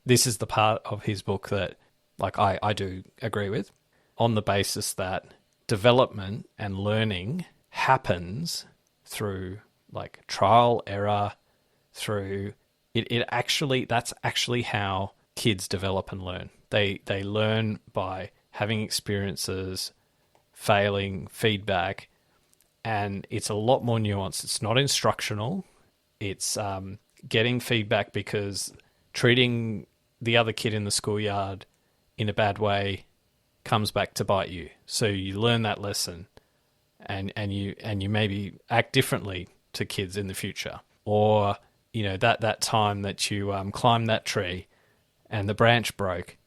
S2: This is the part of his book that, like, I do agree with, on the basis that development and learning happens through like trial, error, through it actually, that's actually how kids develop and learn. They learn by having experiences, failing, feedback, and it's a lot more nuanced. It's not instructional. It's getting feedback, because treating the other kid in the schoolyard in a bad way comes back to bite you. So you learn that lesson, and you maybe act differently to kids in the future. Or, you know, that time that you climbed that tree and the branch broke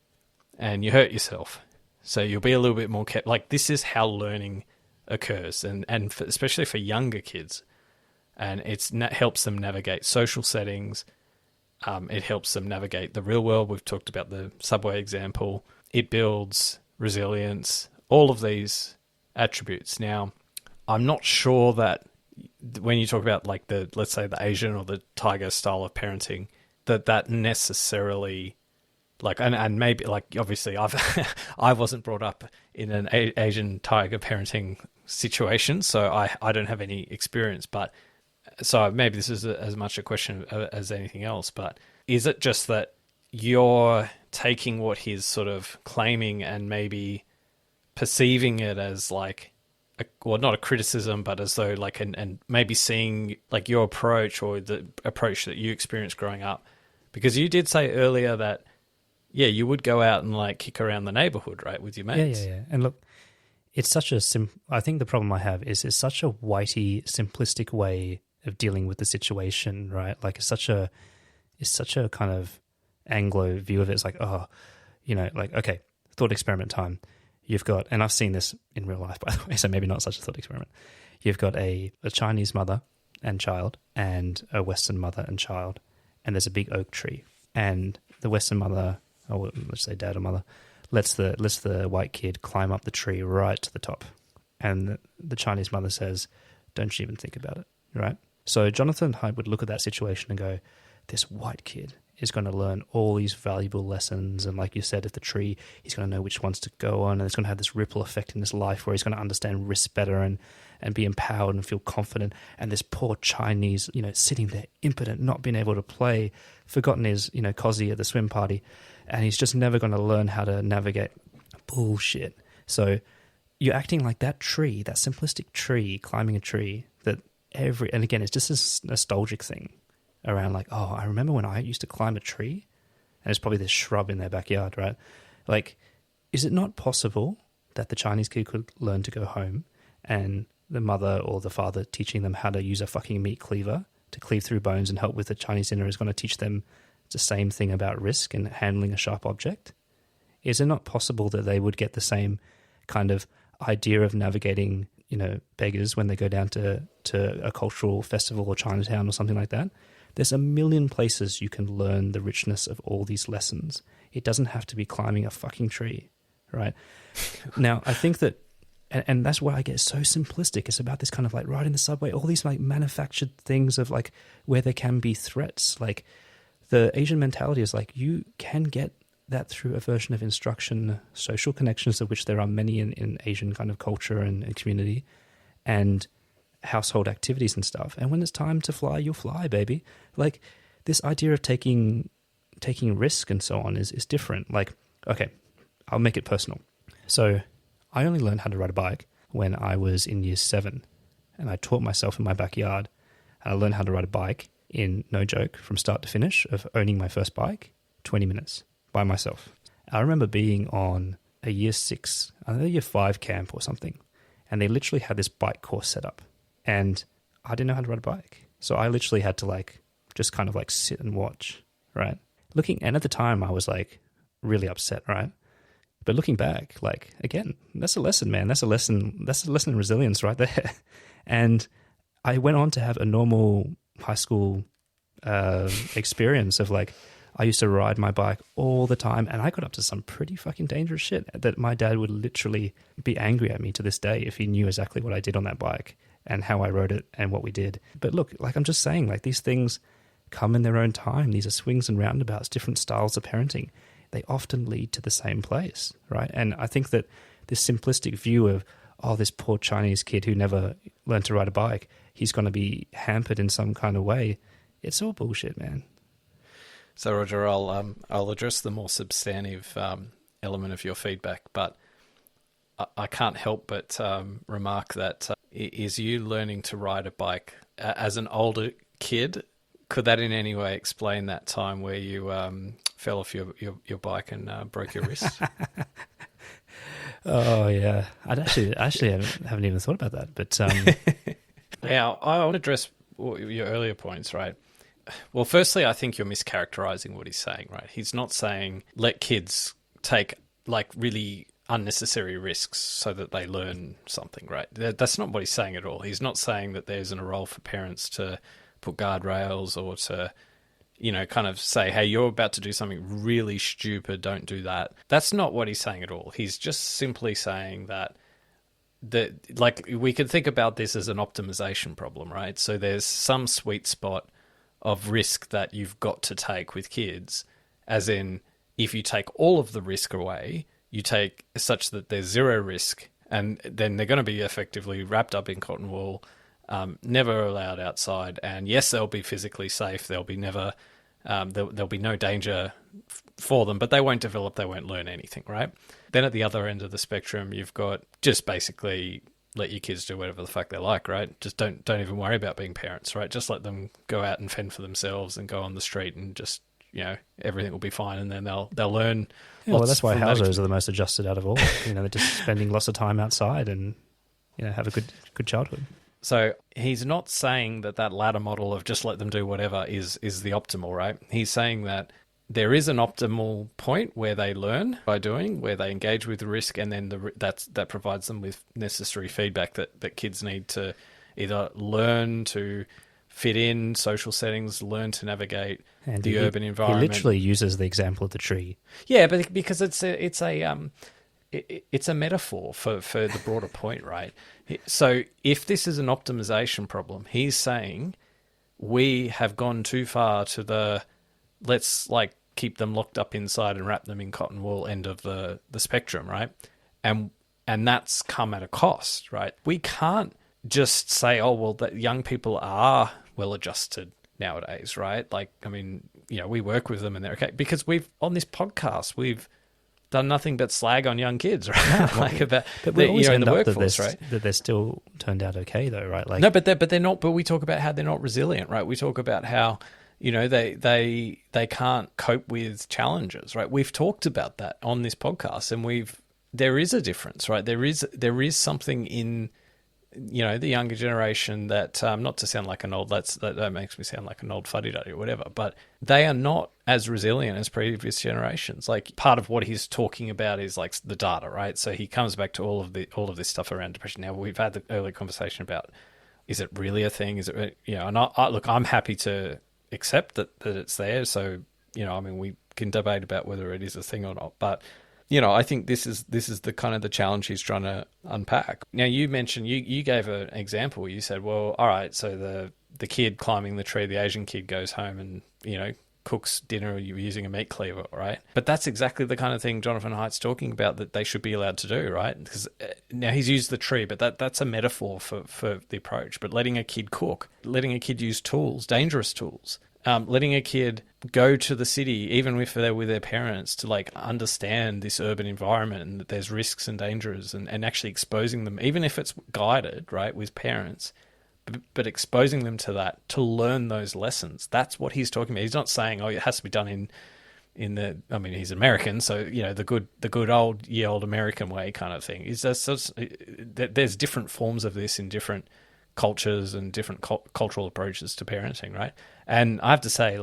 S2: and you hurt yourself. So you'll be a little bit more like, this is how learning occurs, and especially for younger kids. And it helps them navigate social settings. It helps them navigate the real world. We've talked about the subway example. It builds resilience, all of these attributes. Now, I'm not sure that when you talk about like let's say the Asian or the tiger style of parenting, that necessarily, like, and maybe, like, obviously I wasn't brought up in an Asian tiger parenting situation, so I don't have any experience, but so maybe this is as much a question as anything else. But is it just that you're taking what he's sort of claiming and maybe perceiving it as like, well, not a criticism, but as though like, and maybe seeing like your approach or the approach that you experienced growing up? Because you did say earlier that, yeah, you would go out and like kick around the neighborhood, right, with your mates.
S1: Yeah. And look, it's such a I think the problem I have is it's such a whitey, simplistic way of dealing with the situation, right? Like it's such a kind of Anglo view of it. It's like, oh, you know, like, okay, thought experiment time. You've got, and I've seen this in real life, by the way, so maybe not such a thought experiment. You've got a Chinese mother and child and a Western mother and child, and there's a big oak tree. And the Western mother, or let's say dad or mother, lets the white kid climb up the tree right to the top. And the Chinese mother says, don't you even think about it, right? So Jonathan Haidt would look at that situation and go, this white kid is going to learn all these valuable lessons. And like you said, if the tree, he's going to know which ones to go on. And it's going to have this ripple effect in his life where he's going to understand risk better and be empowered and feel confident. And this poor Chinese, you know, sitting there impotent, not being able to play, forgotten his, you know, cosy at the swim party. And he's just never going to learn how to navigate. Bullshit. So you're acting like that tree, that simplistic tree, climbing a tree that and again, it's just this nostalgic thing around like, oh, I remember when I used to climb a tree, and it's probably this shrub in their backyard, right? Like, is it not possible that the Chinese kid could learn to go home and the mother or the father teaching them how to use a fucking meat cleaver to cleave through bones and help with the Chinese dinner is going to teach them the same thing about risk and handling a sharp object? Is it not possible that they would get the same kind of idea of navigating, you know, beggars when they go down to a cultural festival or Chinatown or something like that? There's a million places you can learn the richness of all these lessons. It doesn't have to be climbing a fucking tree, right? Now, I think that, and that's why I get so simplistic. It's about this kind of like riding the subway, all these like manufactured things of like where there can be threats. Like the Asian mentality is like, you can get that through a version of instruction, social connections, of which there are many in Asian kind of culture and community, and household activities and stuff. And when it's time to fly, you'll fly, baby. Like this idea of taking risk and so on is different. Like, okay, I'll make it personal. So I only learned how to ride a bike when I was in year 7, and I taught myself in my backyard. And I learned how to ride a bike in, no joke, from start to finish of owning my first bike, 20 minutes by myself. I remember being on a year 6, I think year 5 camp or something, and they literally had this bike course set up. And I didn't know how to ride a bike. So I literally had to like, just kind of like sit and watch, right? And at the time I was like really upset, right? But looking back, like, again, that's a lesson, man. That's a lesson in resilience right there. And I went on to have a normal high school experience of like, I used to ride my bike all the time, and I got up to some pretty fucking dangerous shit that my dad would literally be angry at me to this day if he knew exactly what I did on that bike and how I rode it and what we did. But look, like I'm just saying, like these things come in their own time. These are swings and roundabouts, different styles of parenting. They often lead to the same place, right? And I think that this simplistic view of, oh, this poor Chinese kid who never learned to ride a bike, he's going to be hampered in some kind of way. It's all bullshit, man.
S2: So, Roger, I'll address the more substantive element of your feedback, but I can't help but remark that is you learning to ride a bike as an older kid. Could that in any way explain that time where you fell off your bike and broke your wrist?
S1: Oh yeah, I actually haven't even thought about that. But
S2: now I want to address your earlier points, right? Well, firstly, I think you're mischaracterizing what he's saying, right? He's not saying let kids take like really unnecessary risks so that they learn something, right? That's not what he's saying at all. He's not saying that there isn't a role for parents to put guardrails or to, kind of say, hey, you're about to do something really stupid, don't do that. That's not what he's saying at all. He's just simply saying that like we could think about this as an optimization problem, right? So there's some sweet spot of risk that you've got to take with kids, as in if you take all of the risk away, you take such that there's zero risk, and then they're going to be effectively wrapped up in cotton wool, never allowed outside, and yes, they'll be physically safe. There'll be there'll be no danger for them, but they won't develop, they won't learn anything, right? Then at the other end of the spectrum, you've got just basically let your kids do whatever the fuck they like, right? Just don't even worry about being parents, right? Just let them go out and fend for themselves and go on the street and just, everything will be fine, and then they'll learn.
S1: Yeah, well, that's why households are the most adjusted out of all. They're just spending lots of time outside and have a good childhood.
S2: So he's not saying that latter model of just let them do whatever is the optimal, right? He's saying that there is an optimal point where they learn by doing, where they engage with the risk, and then that provides them with necessary feedback that kids need to either learn to fit in social settings, learn to navigate the urban environment.
S1: He literally uses the example of the tree.
S2: Yeah, but because it's a metaphor for the broader point, right? So if this is an optimization problem, he's saying we have gone too far to let's keep them locked up inside and wrap them in cotton wool end of the spectrum, right? And that's come at a cost, right? We can't just say, oh, well, that young people are well adjusted nowadays, right? We work with them and they're okay. Because on this podcast, we've done nothing but slag on young kids, right?
S1: But we always end up
S2: right?
S1: that they're still turned out okay, though, right?
S2: No, but they're not. But we talk about how they're not resilient, right? We talk about how they can't cope with challenges, right? We've talked about that on this podcast, and there is a difference, right? There is something in the younger generation that not to sound like an old that makes me sound like an old fuddy-duddy or whatever, but they are not as resilient as previous generations. Like part of what he's talking about is like the data, right? So he comes back to all of this stuff around depression. Now we've had the earlier conversation about, is it really a thing? Is it, and look, I'm happy to accept that it's there. So, we can debate about whether it is a thing or not, but I think this is the kind of the challenge he's trying to unpack. Now, you mentioned, you gave an example. You said, well, all right, so the kid climbing the tree, the Asian kid goes home and, cooks dinner using a meat cleaver, right? But that's exactly the kind of thing Jonathan Haidt's talking about that they should be allowed to do, right? Because now he's used the tree, but that's a metaphor for the approach. But letting a kid cook, letting a kid use tools, dangerous tools, letting a kid go to the city, even if they're with their parents, to understand this urban environment and that there's risks and dangers, and actually exposing them, even if it's guided, right, with parents, but exposing them to that, to learn those lessons. That's what he's talking about. He's not saying, oh, it has to be done in the, he's American, so, the good old American way kind of thing. There's different forms of this in different cultures and different cultural approaches to parenting, right? And I have to say,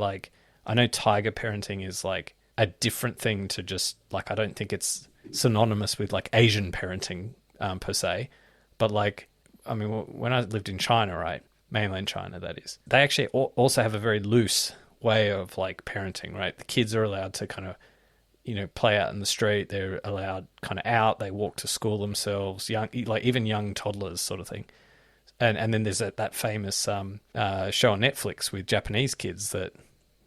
S2: I know tiger parenting is a different thing to just I don't think it's synonymous with Asian parenting per se, but when I lived in China, right, mainland China, that is, they actually also have a very loose way of parenting, right? The kids are allowed to kind of play out in the street. They're allowed kind of out. They walk to school themselves, even young toddlers, sort of thing. And then there's that famous show on Netflix with Japanese kids that,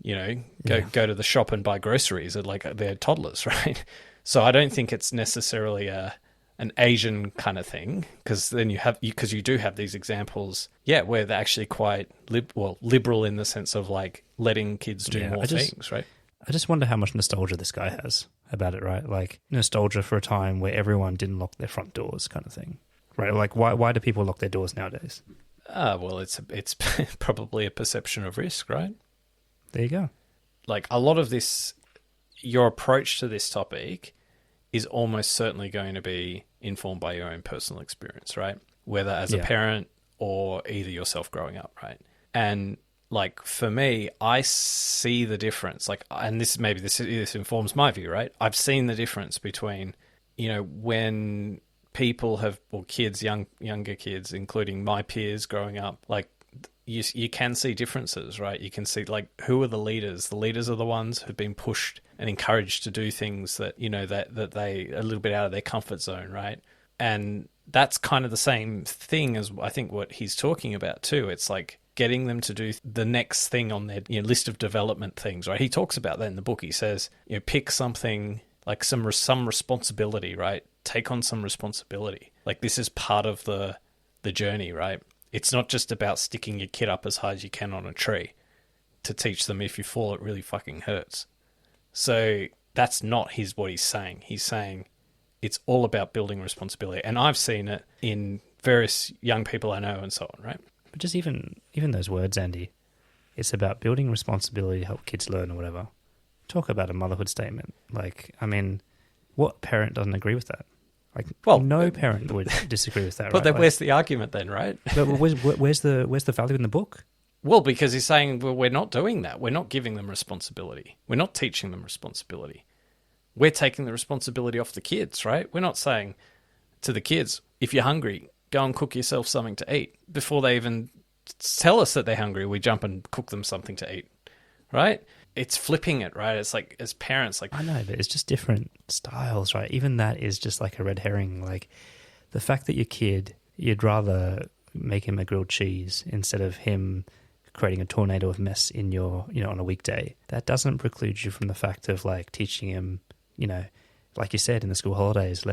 S2: go to the shop and buy groceries at they're toddlers, right? So I don't think it's necessarily an Asian kind of thing, because then because you do have these examples, where they're actually quite liberal in the sense of letting kids do more things, right?
S1: I just wonder how much nostalgia this guy has about it, right? Nostalgia for a time where everyone didn't lock their front doors kind of thing. right? Like, why do people lock their doors nowadays?
S2: Well, it's probably a perception of risk, right?
S1: There you go.
S2: Like a lot of this, your approach to this topic is almost certainly going to be informed by your own personal experience, right? Whether as a parent or either yourself growing up, right? And like for me, I see the difference. Like, and this informs my view, right? I've seen the difference between, when people have, or kids, younger kids, including my peers growing up, like you can see differences, right? You can see like who are the leaders? The leaders are the ones who've been pushed and encouraged to do things that that they a little bit out of their comfort zone, right? And that's kind of the same thing as I think what he's talking about too. It's like getting them to do the next thing on their list of development things, right? He talks about that in the book. He says, pick something like some responsibility, right? Take on some responsibility. Like this is part of the journey, right? It's not just about sticking your kid up as high as you can on a tree to teach them if you fall, it really fucking hurts. So that's not what he's saying. He's saying it's all about building responsibility. And I've seen it in various young people I know and so on, right?
S1: But just even those words, Andy, it's about building responsibility to help kids learn or whatever. Talk about a motherhood statement. Like, I mean, what parent doesn't agree with that? Like, well, no parent would disagree with that,
S2: but
S1: right?
S2: Then where's the argument then, right?
S1: But where's the value in the book?
S2: Well, because he's saying, well, we're not doing that. We're not giving them responsibility. We're not teaching them responsibility. We're taking the responsibility off the kids, right? We're not saying to the kids, if you're hungry, go and cook yourself something to eat. Before they even tell us that they're hungry, we jump and cook them something to eat, right? It's flipping it, right? It's like, as parents, like...
S1: I know, but it's just different styles, right? Even that is just like a red herring. Like, the fact that your kid, you'd rather make him a grilled cheese instead of him creating a tornado of mess in your, on a weekday, that doesn't preclude you from the fact of, like, teaching him, like you said, in the school holidays,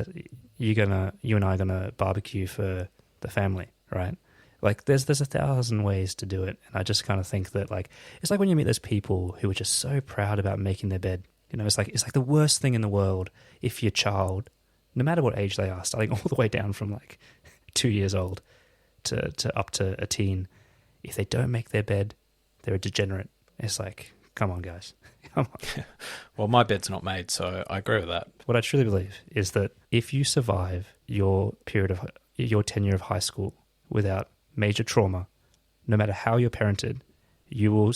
S1: you and I are gonna barbecue for the family, right? Like, there's 1,000 ways to do it, and I just kind of think that, like, it's like when you meet those people who are just so proud about making their bed. It's like the worst thing in the world if your child, no matter what age they are, starting all the way down from like 2 years old to up to a teen, if they don't make their bed, they're a degenerate. It's like, come on, guys, come on.
S2: Well, my bed's not made, so I agree with that.
S1: What I truly believe is that if you survive your tenure of high school without major trauma, no matter how you're parented, you will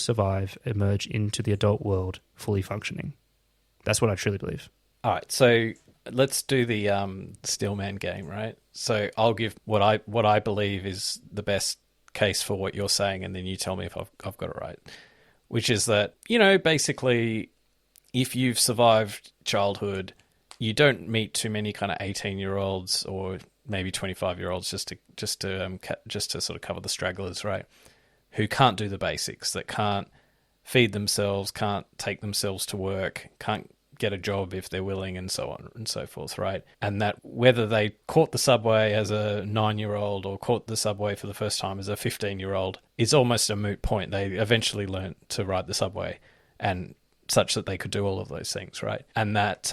S1: emerge into the adult world fully functioning. That's what I truly believe.
S2: All right, so let's do the Steelman game, right? So I'll give what I believe is the best case for what you're saying, and then you tell me if I've got it right. Which is that, basically, if you've survived childhood, you don't meet too many kind of 18-year-olds or maybe 25-year-olds just to sort of cover the stragglers, right? Who can't do the basics, that can't feed themselves, can't take themselves to work, can't get a job if they're willing, and so on and so forth, right? And that whether they caught the subway as a 9-year-old or caught the subway for the first time as a 15-year-old is almost a moot point. They eventually learned to ride the subway, and such that they could do all of those things, right? And that,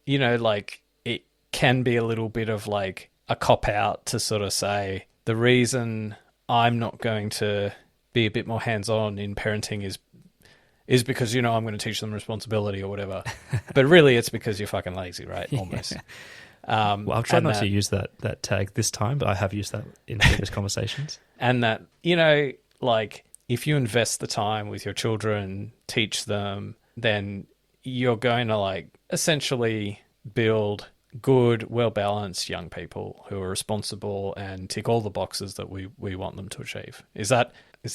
S2: like, it can be a little bit of like a cop-out to sort of say, the reason I'm not going to be a bit more hands-on in parenting is because, I'm going to teach them responsibility or whatever. But really, it's because you're fucking lazy, right? Almost.
S1: Well, I'll try not to use that tag this time, but I have used that in previous conversations.
S2: And that, like, if you invest the time with your children, teach them, then you're going to, like, essentially build good, well-balanced young people who are responsible and tick all the boxes that we want them to achieve. Is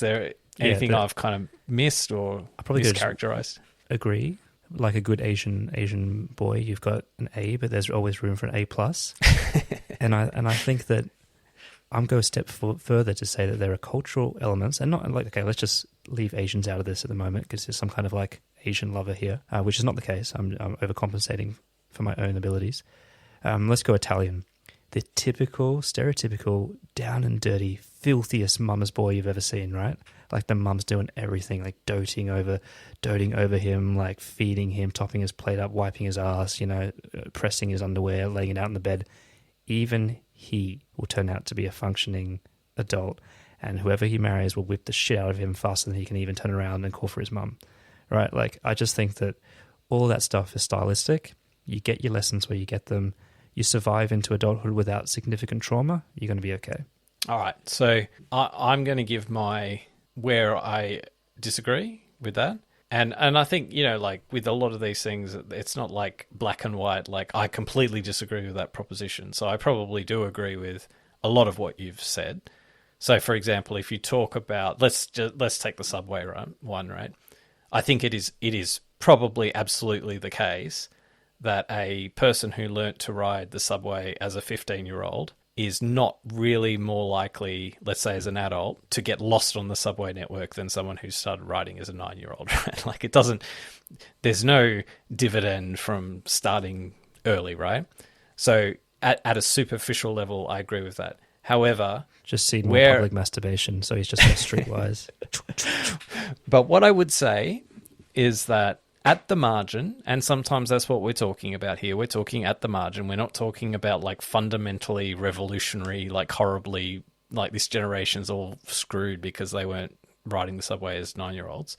S2: there anything I've kind of missed or mischaracterized?
S1: Agree. Like a good Asian boy, you've got an A, but there's always room for an A+. and I think that I'm going a step further to say that there are cultural elements, and not like, okay, let's just leave Asians out of this at the moment because there's some kind of like Asian lover here, which is not the case. I'm overcompensating for my own abilities. Let's go Italian. The typical, stereotypical, down and dirty, filthiest mama's boy you've ever seen, right? Like the mum's doing everything, like doting over him, like feeding him, topping his plate up, wiping his ass, pressing his underwear, laying it out in the bed. Even he will turn out to be a functioning adult, and whoever he marries will whip the shit out of him faster than he can even turn around and call for his mum, right? Like, I just think that all that stuff is stylistic. You get your lessons where you get them. You survive into adulthood without significant trauma, you're going to be okay.
S2: All right, so I'm going to give where I disagree with that. And I think, like with a lot of these things, it's not like black and white. Like, I completely disagree with that proposition. So I probably do agree with a lot of what you've said. So, for example, if you talk about, let's take the subway one, right? I think it is probably absolutely the case that a person who learnt to ride the subway as a 15-year-old is not really more likely, let's say as an adult, to get lost on the subway network than someone who started riding as a 9-year-old, right? Like, there's no dividend from starting early, right? So at a superficial level, I agree with that. However,
S1: just see more public masturbation, so he's just more streetwise.
S2: But what I would say is that at the margin, and sometimes that's what we're talking about here, we're talking at the margin. We're not talking about like fundamentally revolutionary, like horribly, like this generation's all screwed because they weren't riding the subway as 9-year-olds.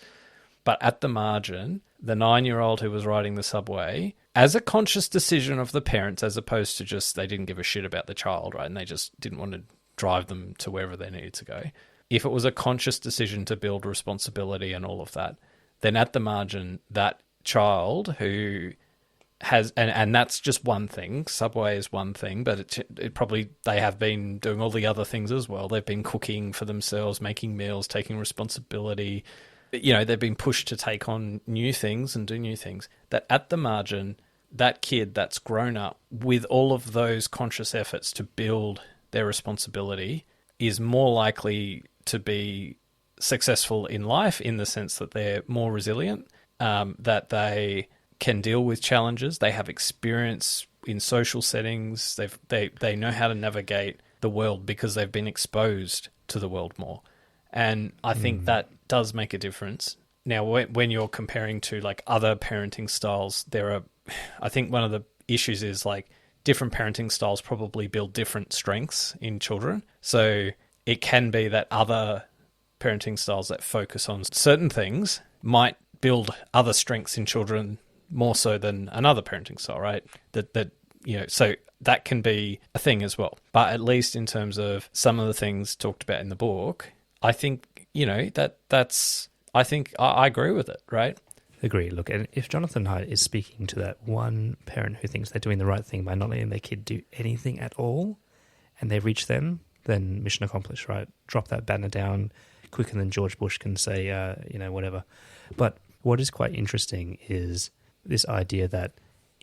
S2: But at the margin, the 9-year-old who was riding the subway, as a conscious decision of the parents, as opposed to just they didn't give a shit about the child, right? And they just didn't want to drive them to wherever they needed to go. If it was a conscious decision to build responsibility and all of that, then at the margin, that child who has, and that's just one thing, subway is one thing, but it probably, they have been doing all the other things as well. They've been cooking for themselves, making meals, taking responsibility. They've been pushed to take on new things and do new things. That at the margin, that kid that's grown up with all of those conscious efforts to build their responsibility is more likely to be successful in life, in the sense that they're more resilient, that they can deal with challenges, they have experience in social settings, they know how to navigate the world because they've been exposed to the world more. And I think that does make a difference. Now, when you're comparing to like other parenting styles, I think one of the issues is like different parenting styles probably build different strengths in children. So it can be that other parenting styles that focus on certain things might build other strengths in children more so than another parenting style, right? So that can be a thing as well. But at least in terms of some of the things talked about in the book, I think, I agree with it, right?
S1: Agree. Look, and if Jonathan Haidt is speaking to that one parent who thinks they're doing the right thing by not letting their kid do anything at all, and they reach them, then mission accomplished, right? Drop that banner down quicker than George Bush can say, whatever. But what is quite interesting is this idea that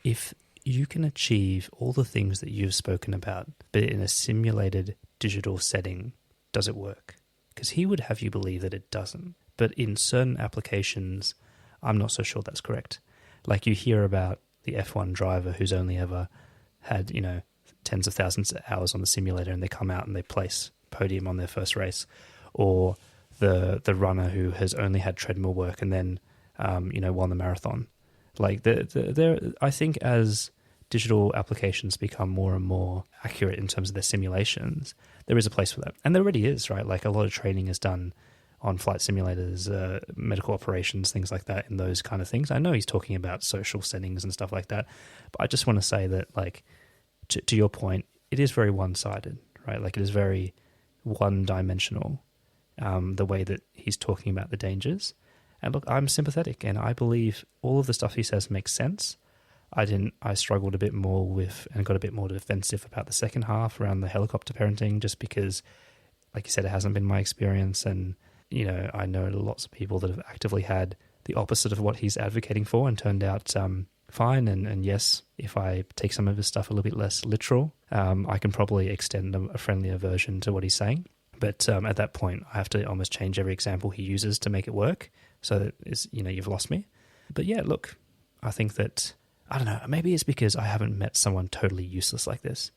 S1: if you can achieve all the things that you've spoken about, but in a simulated digital setting, does it work? Because he would have you believe that it doesn't. But in certain applications, I'm not so sure that's correct. Like, you hear about the F1 driver who's only ever had, tens of thousands of hours on the simulator, and they come out and they place podium on their first race, or the runner who has only had treadmill work and then won the marathon. Like, I think as digital applications become more and more accurate in terms of their simulations, there is a place for that, and there already is, right? Like, a lot of training is done on flight simulators, medical operations, things like that, in those kind of things. I know he's talking about social settings and stuff like that, but I just want to say that, like, to your point, it is very one-sided, right? Like, it is very one-dimensional, the way that he's talking about the dangers. And look, I'm sympathetic, and I believe all of the stuff he says makes sense. I struggled a bit more with, and got a bit more defensive about the second half around the helicopter parenting, just because, like you said, it hasn't been my experience, and I know lots of people that have actively had the opposite of what he's advocating for and turned out fine. And yes, if I take some of his stuff a little bit less literal, I can probably extend a friendlier version to what he's saying. But at that point, I have to almost change every example he uses to make it work. So that you've lost me. But yeah, look, I think that, I don't know, maybe it's because I haven't met someone totally useless like this.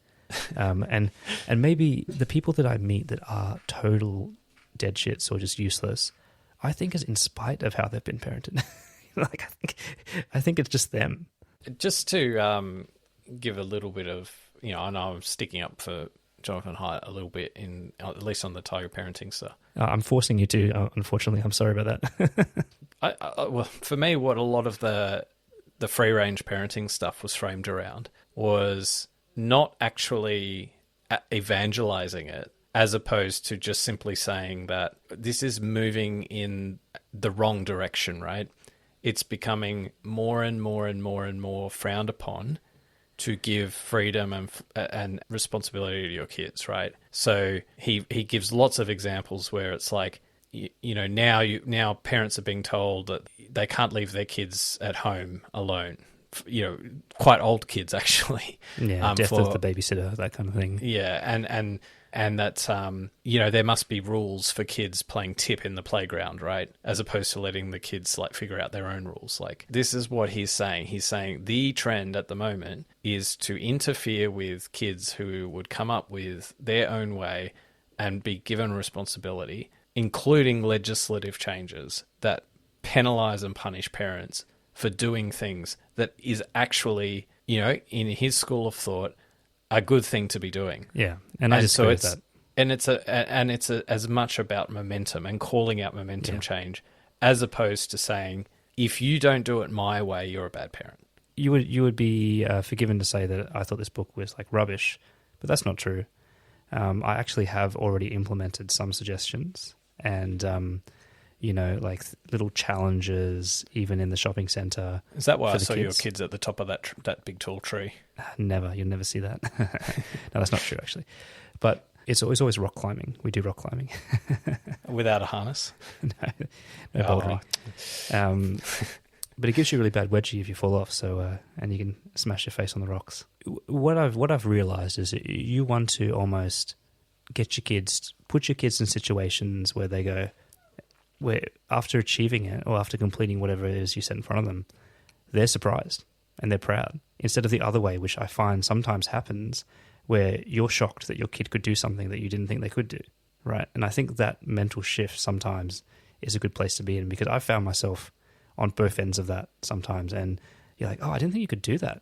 S1: And maybe the people that I meet that are total dead shits or just useless, I think is in spite of how they've been parented. Like, I think it's just them. Just
S2: to give a little bit of, I know I'm sticking up for Jonathan Haidt a little bit, in at least on the Tiger parenting stuff.
S1: I'm forcing you to, unfortunately. I'm sorry about that.
S2: Well, for me, what a lot of the free-range parenting stuff was framed around was not actually evangelizing it, as opposed to just simply saying that this is moving in the wrong direction, right? It's becoming more and more and more and more frowned upon to give freedom and responsibility to your kids, right? So he gives lots of examples where it's like, now parents are being told that they can't leave their kids at home alone. Quite old kids actually.
S1: Yeah, death of the babysitter, that kind of thing.
S2: Yeah, and that there must be rules for kids playing tip in the playground, right? As opposed to letting the kids figure out their own rules. This is what he's saying. He's saying the trend at the moment is to interfere with kids who would come up with their own way and be given responsibility, including legislative changes that penalize and punish parents for doing things that is actually, in his school of thought, a good thing to be doing.
S1: Yeah, and I just agree with that.
S2: And it's as much about momentum and calling out momentum change, as opposed to saying, if you don't do it my way, you're a bad parent.
S1: You would be forgiven to say that I thought this book was rubbish, but that's not true. I actually have already implemented some suggestions, and little challenges, even in the shopping centre.
S2: Is that why I saw
S1: kids.
S2: your kids at the top of that big tall tree?
S1: Never. You'll never see that. No, that's not true, actually. But it's always rock climbing. We do rock climbing.
S2: Without a harness?
S1: No bouldering. But it gives you a really bad wedgie if you fall off, and you can smash your face on the rocks. What I've realised is that you want to almost put your kids in situations where they go, where after achieving it or after completing whatever it is you set in front of them, they're surprised and they're proud. Instead of the other way, which I find sometimes happens, where you're shocked that your kid could do something that you didn't think they could do, right? And I think that mental shift sometimes is a good place to be in, because I found myself on both ends of that sometimes, and you're like, oh, I didn't think you could do that,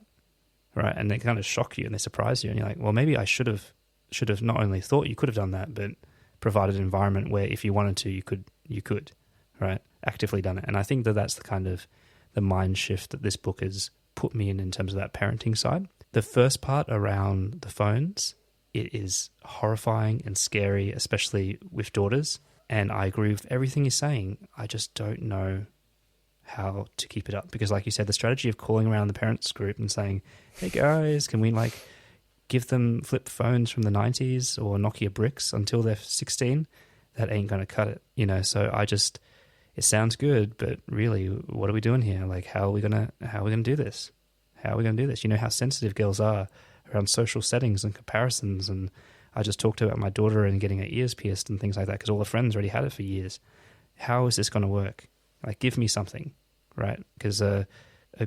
S1: right? And they kind of shock you and they surprise you, and you're like, well, maybe I should have not only thought you could have done that, but provided an environment where if you wanted to, you could, right? Actively done it. And I think that's the kind of the mind shift that this book has put me in terms of that parenting side. The first part around the phones, it is horrifying and scary, especially with daughters. And I agree with everything you're saying. I just don't know how to keep it up, because like you said, the strategy of calling around the parents group and saying, hey guys, can we give them flip phones from the 90s or Nokia bricks until they're 16, that ain't going to cut it, So it sounds good, but really, what are we doing here? How are we going to do this? How are we going to do this? You know how sensitive girls are around social settings and comparisons. And I just talked about my daughter and getting her ears pierced and things like that, because all her friends already had it for years. How is this going to work? Give me something, right? Because a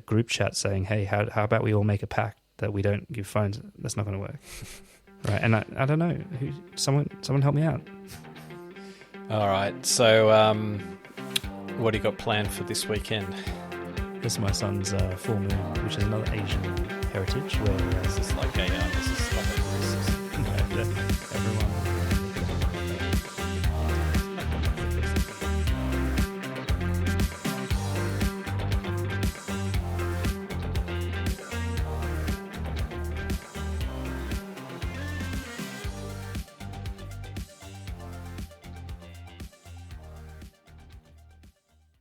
S1: group chat saying, hey, how about we all make a pact that we don't give phones, that's not going to work. Right. And I don't know, someone help me out.
S2: All right. So what do you got planned for this weekend?
S1: This is my son's full moon, which is another Asian heritage, where
S2: This is like